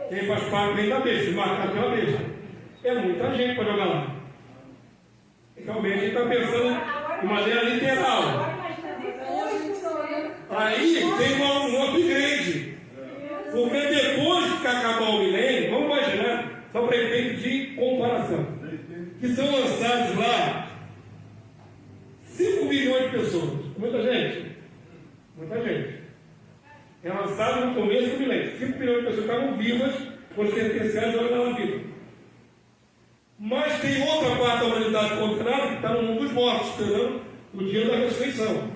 Quem faz parte vem da besta, marcar pela besta. É muita gente para jogar lá. Realmente a gente está pensando de maneira literal. Aí tem um upgrade. Porque depois que acabar o milênio, vamos imaginar, só para efeito de comparação, que são lançados lá 5 bilhões de pessoas. Muita gente. Muita gente. É lançado no começo do milênio. 5 bilhões de pessoas estavam vivas, foram sentenciadas e olham na vida. Mas tem outra parte da humanidade contrária que está no mundo dos mortos, esperando o dia da ressurreição.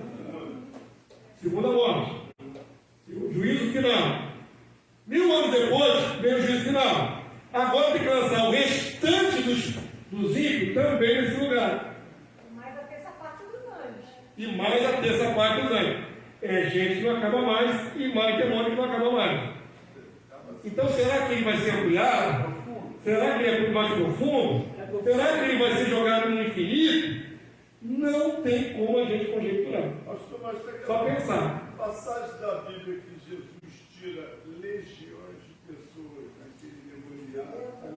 Segunda morte. O juízo final. 1000 anos depois, vem o juízo final. Agora tem que lançar o restante dos ímpios também nesse lugar. Mais a terça parte dos anjos. E mais a terça parte dos anjos. É gente que não acaba mais e mais demônio que não acaba mais. Então, será que ele vai ser ampliado? Será que ele é mais profundo? Será que ele vai ser jogado no infinito? Não tem como a gente conjecturar. Pastor, mas tem Só aquela pensar. passagem da Bíblia que Jesus tira legiões de pessoas naquele memorial.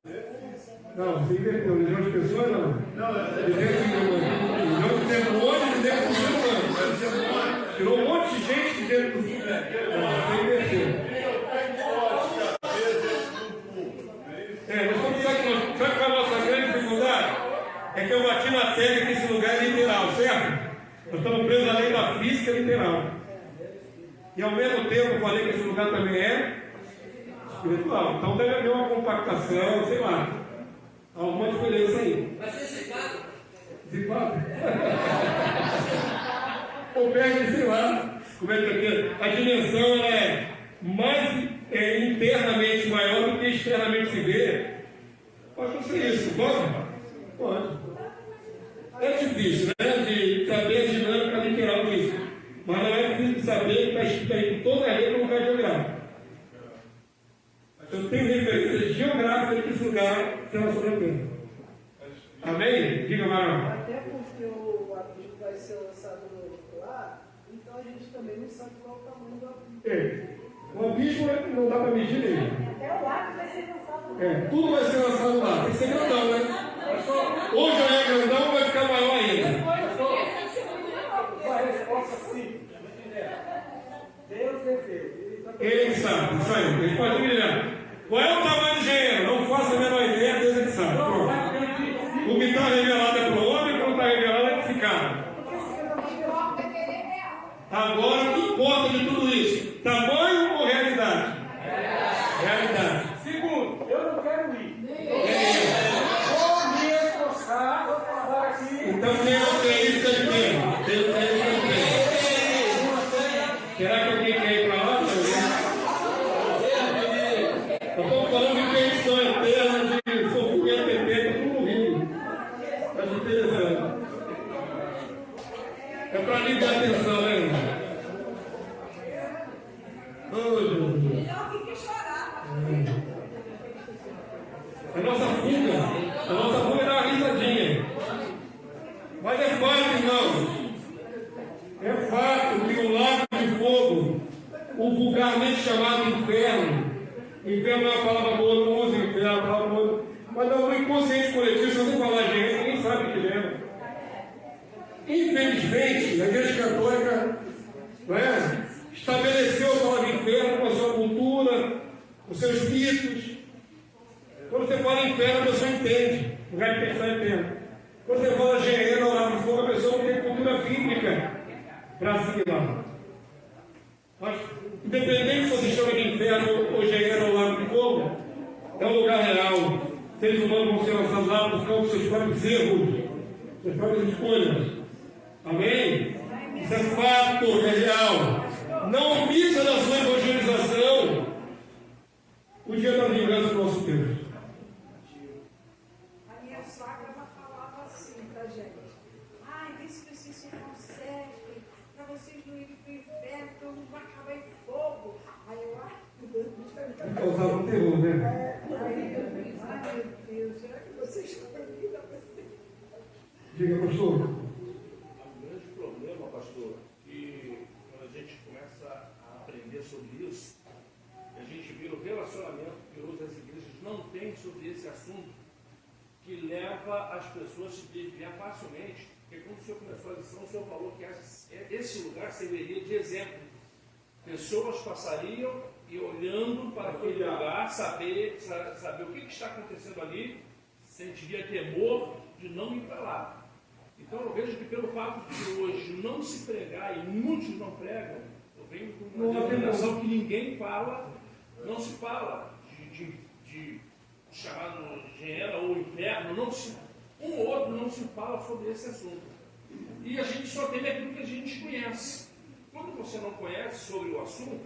Não, você inverteu. Legião de pessoas, não. Não, Legião de demônios e dentro do ser humano. Tirou um monte de gente de dentro do ser humano. Você inverteu. Nós estamos aqui. Sabe qual é a nossa grande dificuldade? É que eu bati na tecla que esse lugar é literal, certo? Nós estamos presos à lei da física literal. E ao mesmo tempo eu falei que esse lugar também é espiritual. Então deve haver uma compactação, sei lá. Alguma diferença aí. Vai ser zicado? Zicado? Ou perde, sei lá. Como é que é? A dimensão ela é mais internamente maior do que externamente se vê. Pode ser isso, pode? Pode. É difícil, né? De saber a dinâmica literal disso. Mas não é difícil de saber que está escrito aí que toda a lei é um lugar geográfico. Eu tenho referências geográficas que esse lugar se relaciona com ele. Amém? Diga, Marão. Até porque o abismo vai ser lançado lá, então a gente também não sabe qual é o tamanho do abismo. O abismo não dá para medir ele. Até o lago vai ser lançado. Tudo vai ser lançado lá. Tem que ser grandão, né? Ou já é grandão, vai ficar maior ainda. Uma resposta simples. Deus é Deus. Ele sabe, isso aí. Ele pode brilhar. Qual é o tamanho do engenheiro? Não faço a menor ideia, Deus é que sabe. Pronto. O que está revelado é para o homem, o que não está revelado é para ficar. Agora, o que importa de tudo isso? Tamanho ou realidade? Realidade. Segundo, eu não quero ir. Vou me esforçar, vou falar aqui. Então, quem não quer isso, está de pé. Quem não quer isso, está de pé. Será que alguém quer ir para lá? Eu estou falando de perdição eterna, de sofrimento eterno, tudo horrível. Acho interessante. É para aliviar a atenção, né, irmão? Oh, Deus. Melhor que chorar. A nossa fuga é dar uma risadinha. Mas é fato, irmãos. É fato que o lago de fogo, o vulgarmente chamado inferno é uma palavra boa, não usa inferno, é uma palavra boa. Mas no inconsciente coletivo, se você falar gente, ninguém sabe o que lembra. Infelizmente, a Igreja Católica estabeleceu a palavra inferno com a sua cultura, com seus mitos. Quando você fala inferno, a pessoa entende, não vai pensar em tempo. Quando você fala Geena ou lago de fogo, a pessoa não tem cultura bíblica para assimilar. Mas, independente se você chama de inferno ou Geena ou lago de fogo, é um lugar real. Seres humanos vão ser lançados lá por causa dos seus próprios erros, suas próprias escolhas. Amém? Isso é fato, é real. Não omita da sua evangelização o dia da vingança do nosso Deus. A minha sogra falava assim pra gente: ai, vê se vocês se conseguem, para vocês não irem para o inferno, porque eu não vou acabar em fogo. Aí eu, Causava um terror, né? ai meu Deus, será que vocês estão ainda? Diga, pastor. O grande problema, pastor, que quando a gente começa a aprender sobre isso, a gente vê o relacionamento que hoje as igrejas não têm sobre esse assunto, que leva as pessoas a se desviar facilmente. Porque quando o senhor começou a lição, o senhor falou que esse lugar serviria de exemplo. Pessoas passariam e olhando para aquele lugar, saber o que está acontecendo ali, sentiria temor de não ir para lá. Então eu vejo que pelo fato de hoje não se pregar, e muitos não pregam, eu venho com uma denominação que ninguém fala, não se fala de chamado Geena ou inferno, um ou outro não se fala sobre esse assunto. E a gente só tem aquilo que a gente conhece. Quando você não conhece sobre o assunto,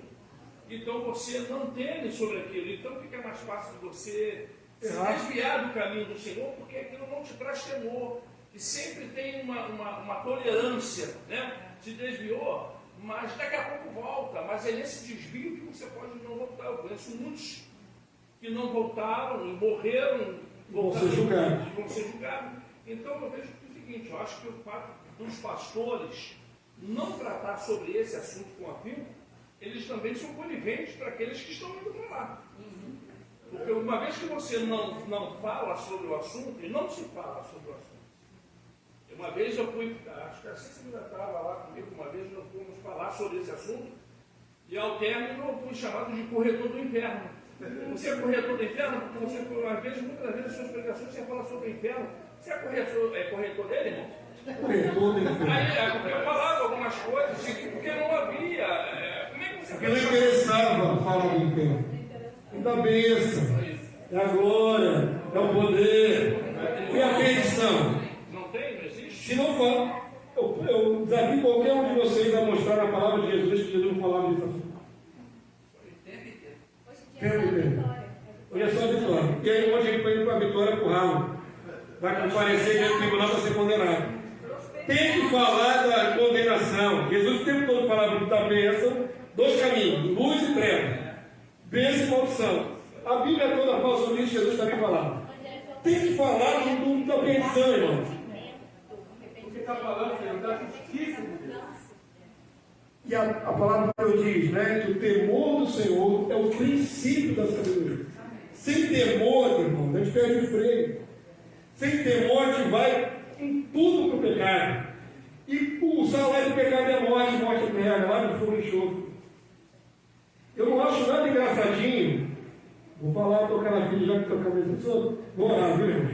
então você não teme sobre aquilo, então fica mais fácil de você se desviar do caminho do Senhor, porque aquilo não te traz temor. E sempre tem uma tolerância, né? Se desviou, mas daqui a pouco volta. Mas é nesse desvio que você pode não voltar. Eu conheço muitos que não voltaram e morreram, Vão ser julgados. vão ser julgados. Então eu vejo que é o seguinte, eu acho que o fato dos pastores não tratar sobre esse assunto com afinco, eles também são coniventes para aqueles que estão indo para lá. Porque uma vez que você não fala sobre o assunto, e não se fala sobre o assunto. Uma vez eu fui, acho que a Cícera ainda estava lá comigo, uma vez nós fomos falar sobre esse assunto, e ao término eu fui chamado de corredor do inferno. Você é corretor do inferno? Porque você, muitas vezes, as suas pregações você fala sobre o inferno. Você é corretor dele, irmão? Corretor do inferno. Aí eu falava algumas coisas, porque não havia. Como é que você Porque não interessava falar do inferno. E da bênção, é a glória, é o poder, e a perdição. Não tem, não existe? Se não for, eu desafio qualquer um de vocês a mostrar na palavra de Jesus que Jesus não falava disso assim. Hoje é só a vitória. E aí hoje a gente vai indo para a vitória por ralo. Vai comparecer diante do tribunal para ser condenado. Tem que falar da condenação. Jesus o tempo todo falava da bênção, dois caminhos, luz e trevas. Bênção e maldição. A Bíblia toda fala sobre isso, Jesus também falava. Tem que falar da perdição, irmão. O que está falando, Senhor, da justiça de Deus. E a palavra de Deus diz, né, que o temor do Senhor é o princípio da sabedoria. Sem temor, irmão, a gente perde o freio. Sem temor, a gente vai em tudo para o pecado. E o salário do pecado é morte, morte eterna, lá no fogo e enxofre. Eu não acho nada engraçadinho. Vou falar, tocar na filha, já que estou com a cabeça toda. Vou orar, viu, irmão?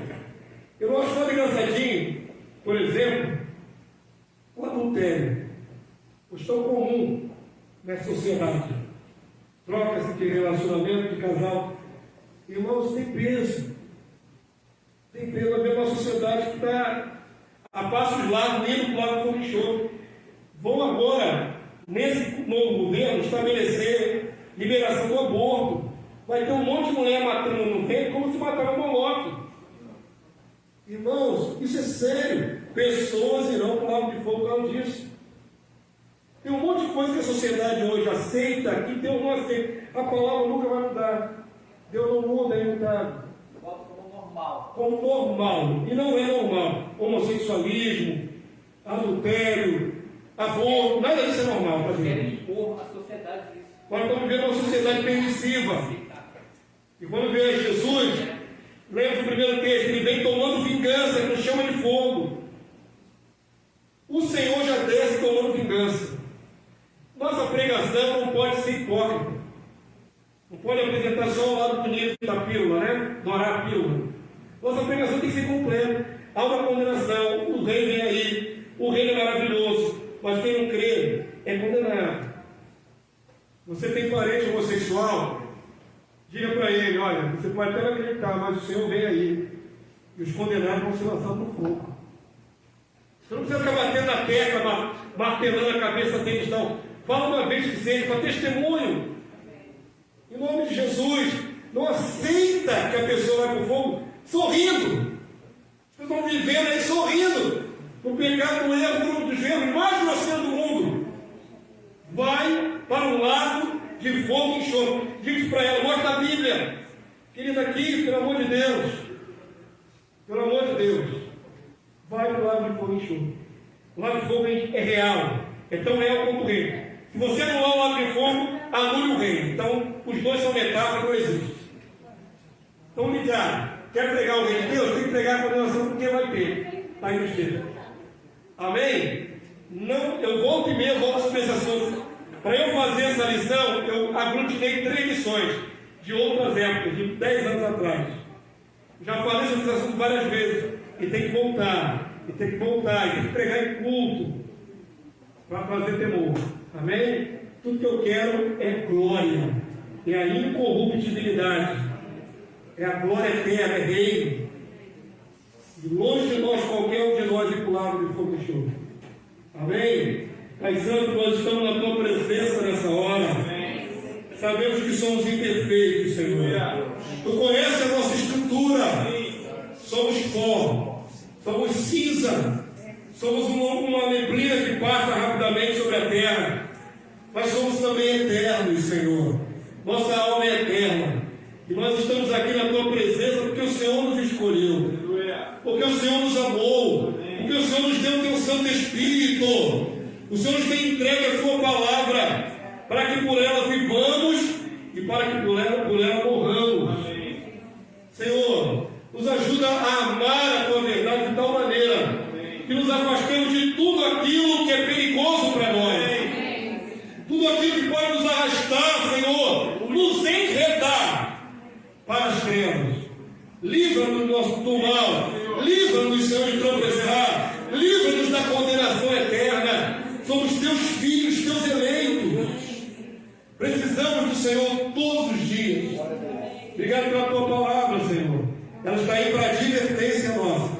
Eu não acho nada engraçadinho, por exemplo, o adultério. Hoje tão comum na sociedade. Troca-se de relacionamento, de casal. Irmãos, tem peso. Tem peso a ver uma sociedade que está a passos largos, indo para o lado do fogo e enxofre. Vão agora, nesse novo governo, estabelecer liberação do aborto. Vai ter um monte de mulher matando no reino como se matava Moloque. Irmãos, isso é sério. Pessoas irão para o lado de fogo por causa disso. Tem um monte de coisa que a sociedade hoje aceita que Deus não aceita. A palavra nunca vai mudar. Deus não muda, é imutável. Como normal. Como normal. E não é normal. Homossexualismo, adultério, aborto, nada disso é normal. Tá Querem impor na sociedade isso. Nós estamos vivendo uma sociedade permissiva. E quando vê Jesus, lembra do primeiro texto, ele vem tomando vingança, que nos chama de fogo. O Senhor já desce tomando vingança. Nossa pregação não pode ser hipócrita. Não pode apresentar só o lado bonito da pílula, né? Dourar a pílula. Nossa pregação tem que ser completa. Há uma condenação. O rei vem aí. O reino é maravilhoso. Mas quem não crê é condenado. Você tem parente homossexual? Diga para ele, olha, você pode até não acreditar, mas o Senhor vem aí. E os condenados vão ser lançados no fogo. Você não precisa ficar batendo na tecla, martelando a cabeça deles, não. Fala uma vez que seja, para testemunho. Em nome de Jesus, não aceita que a pessoa vai para o fogo sorrindo. Vocês estão vivendo aí sorrindo. O pecado, o erro, dos erros mais grosseiros do mundo. Vai para um lago de fogo e enxofre. Diz para ela, mostra a Bíblia. Querida, aqui, pelo amor de Deus. Pelo amor de Deus. Vai para o lago de fogo e enxofre. O lago de fogo é real. Então é o como reino. Se você anular o lago de fogo, anule o reino. Então, os dois são metáforas, não existem. Então, ligado. Quer pregar o reino de Deus? Tem que pregar a condenação porque vai ter. Aí no esteja. Amém? Não, eu volto e meia, volto sobre esse assunto. Para eu fazer essa lição, eu aglutinei 3 lições de outras épocas, de 10 anos atrás. Já falei sobre esse assunto várias vezes. E tem que voltar. E tem que voltar. E tem que pregar em culto. Para fazer temor. Amém? Tudo que eu quero é glória. É a incorruptibilidade. É a glória eterna, é reino. E longe de nós, qualquer um de nós, ir para o lado de fogo e enxofre. Amém? Pai Santo, nós estamos na Tua presença nessa hora. Sabemos que somos imperfeitos, Senhor. Tu conheces a nossa estrutura. Somos pó. Somos cinza. Somos uma neblina que passa rapidamente sobre a terra. Mas somos também eternos, Senhor. Nossa alma é eterna. E nós estamos aqui na tua presença porque o Senhor nos escolheu, porque o Senhor nos amou, porque o Senhor nos deu o teu Santo Espírito. O Senhor nos tem entregue a sua palavra para que por ela vivamos e para que por ela morramos. Senhor, nos ajuda a amar a tua verdade de tal maneira que nos afastemos de tudo aquilo que é perigoso para nós, tudo aquilo que pode nos arrastar, Senhor, nos enredar para as trevas. Livra-nos do mal, livra-nos, Senhor, de tropeçar, livra-nos da condenação eterna. Somos teus filhos, teus eleitos. Precisamos do Senhor todos os dias. Obrigado pela tua palavra, Senhor. Ela está aí para advertência nossa,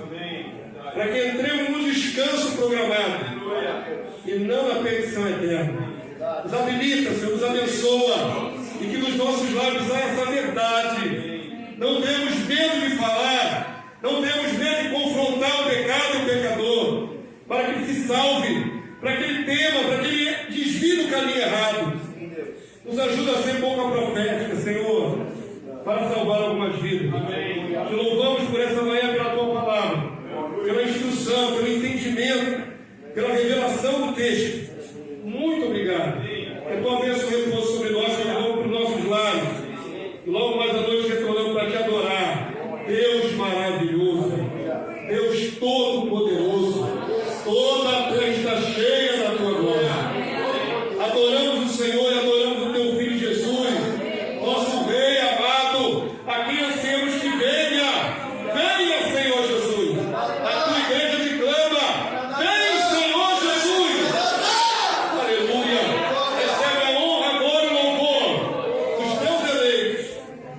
para que entremos no descanso programado e não na perdição eterna. Nos habilita, Senhor, nos abençoa, e que nos nossos lábios haja essa verdade. Não temos medo de falar, não temos medo de confrontar o pecado e o pecador, para que ele se salve, para que ele tema, para que ele desvie do caminho errado. Nos ajuda a ser boca profética, Senhor, para salvar algumas vidas. Te louvamos por essa manhã pela tua palavra, pela instrução, pelo entendimento, pela revelação do texto. Muito obrigado. Que a tua bênção repousa sobre nós, que levamos para os nossos lares. E logo mais à noite retornamos para te adorar. Deus maravilhoso, Deus todo-poderoso, toda a terra está cheia da tua glória. Adoramos o Senhor e adoramos o teu Filho Jesus, nosso Rei amado, a quem ansiamos que venha. Venha, Senhor Jesus. A tua igreja te clama. Vem, Senhor Jesus. Aleluia. Recebe a honra, a glória e o louvor dos teus eleitos.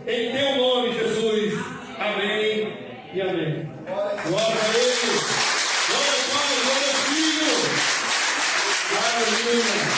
Em teu nome, Jesus. Amém e amém. Glória a Ele. Glória ao Pai, glória ao Filho. Aleluia.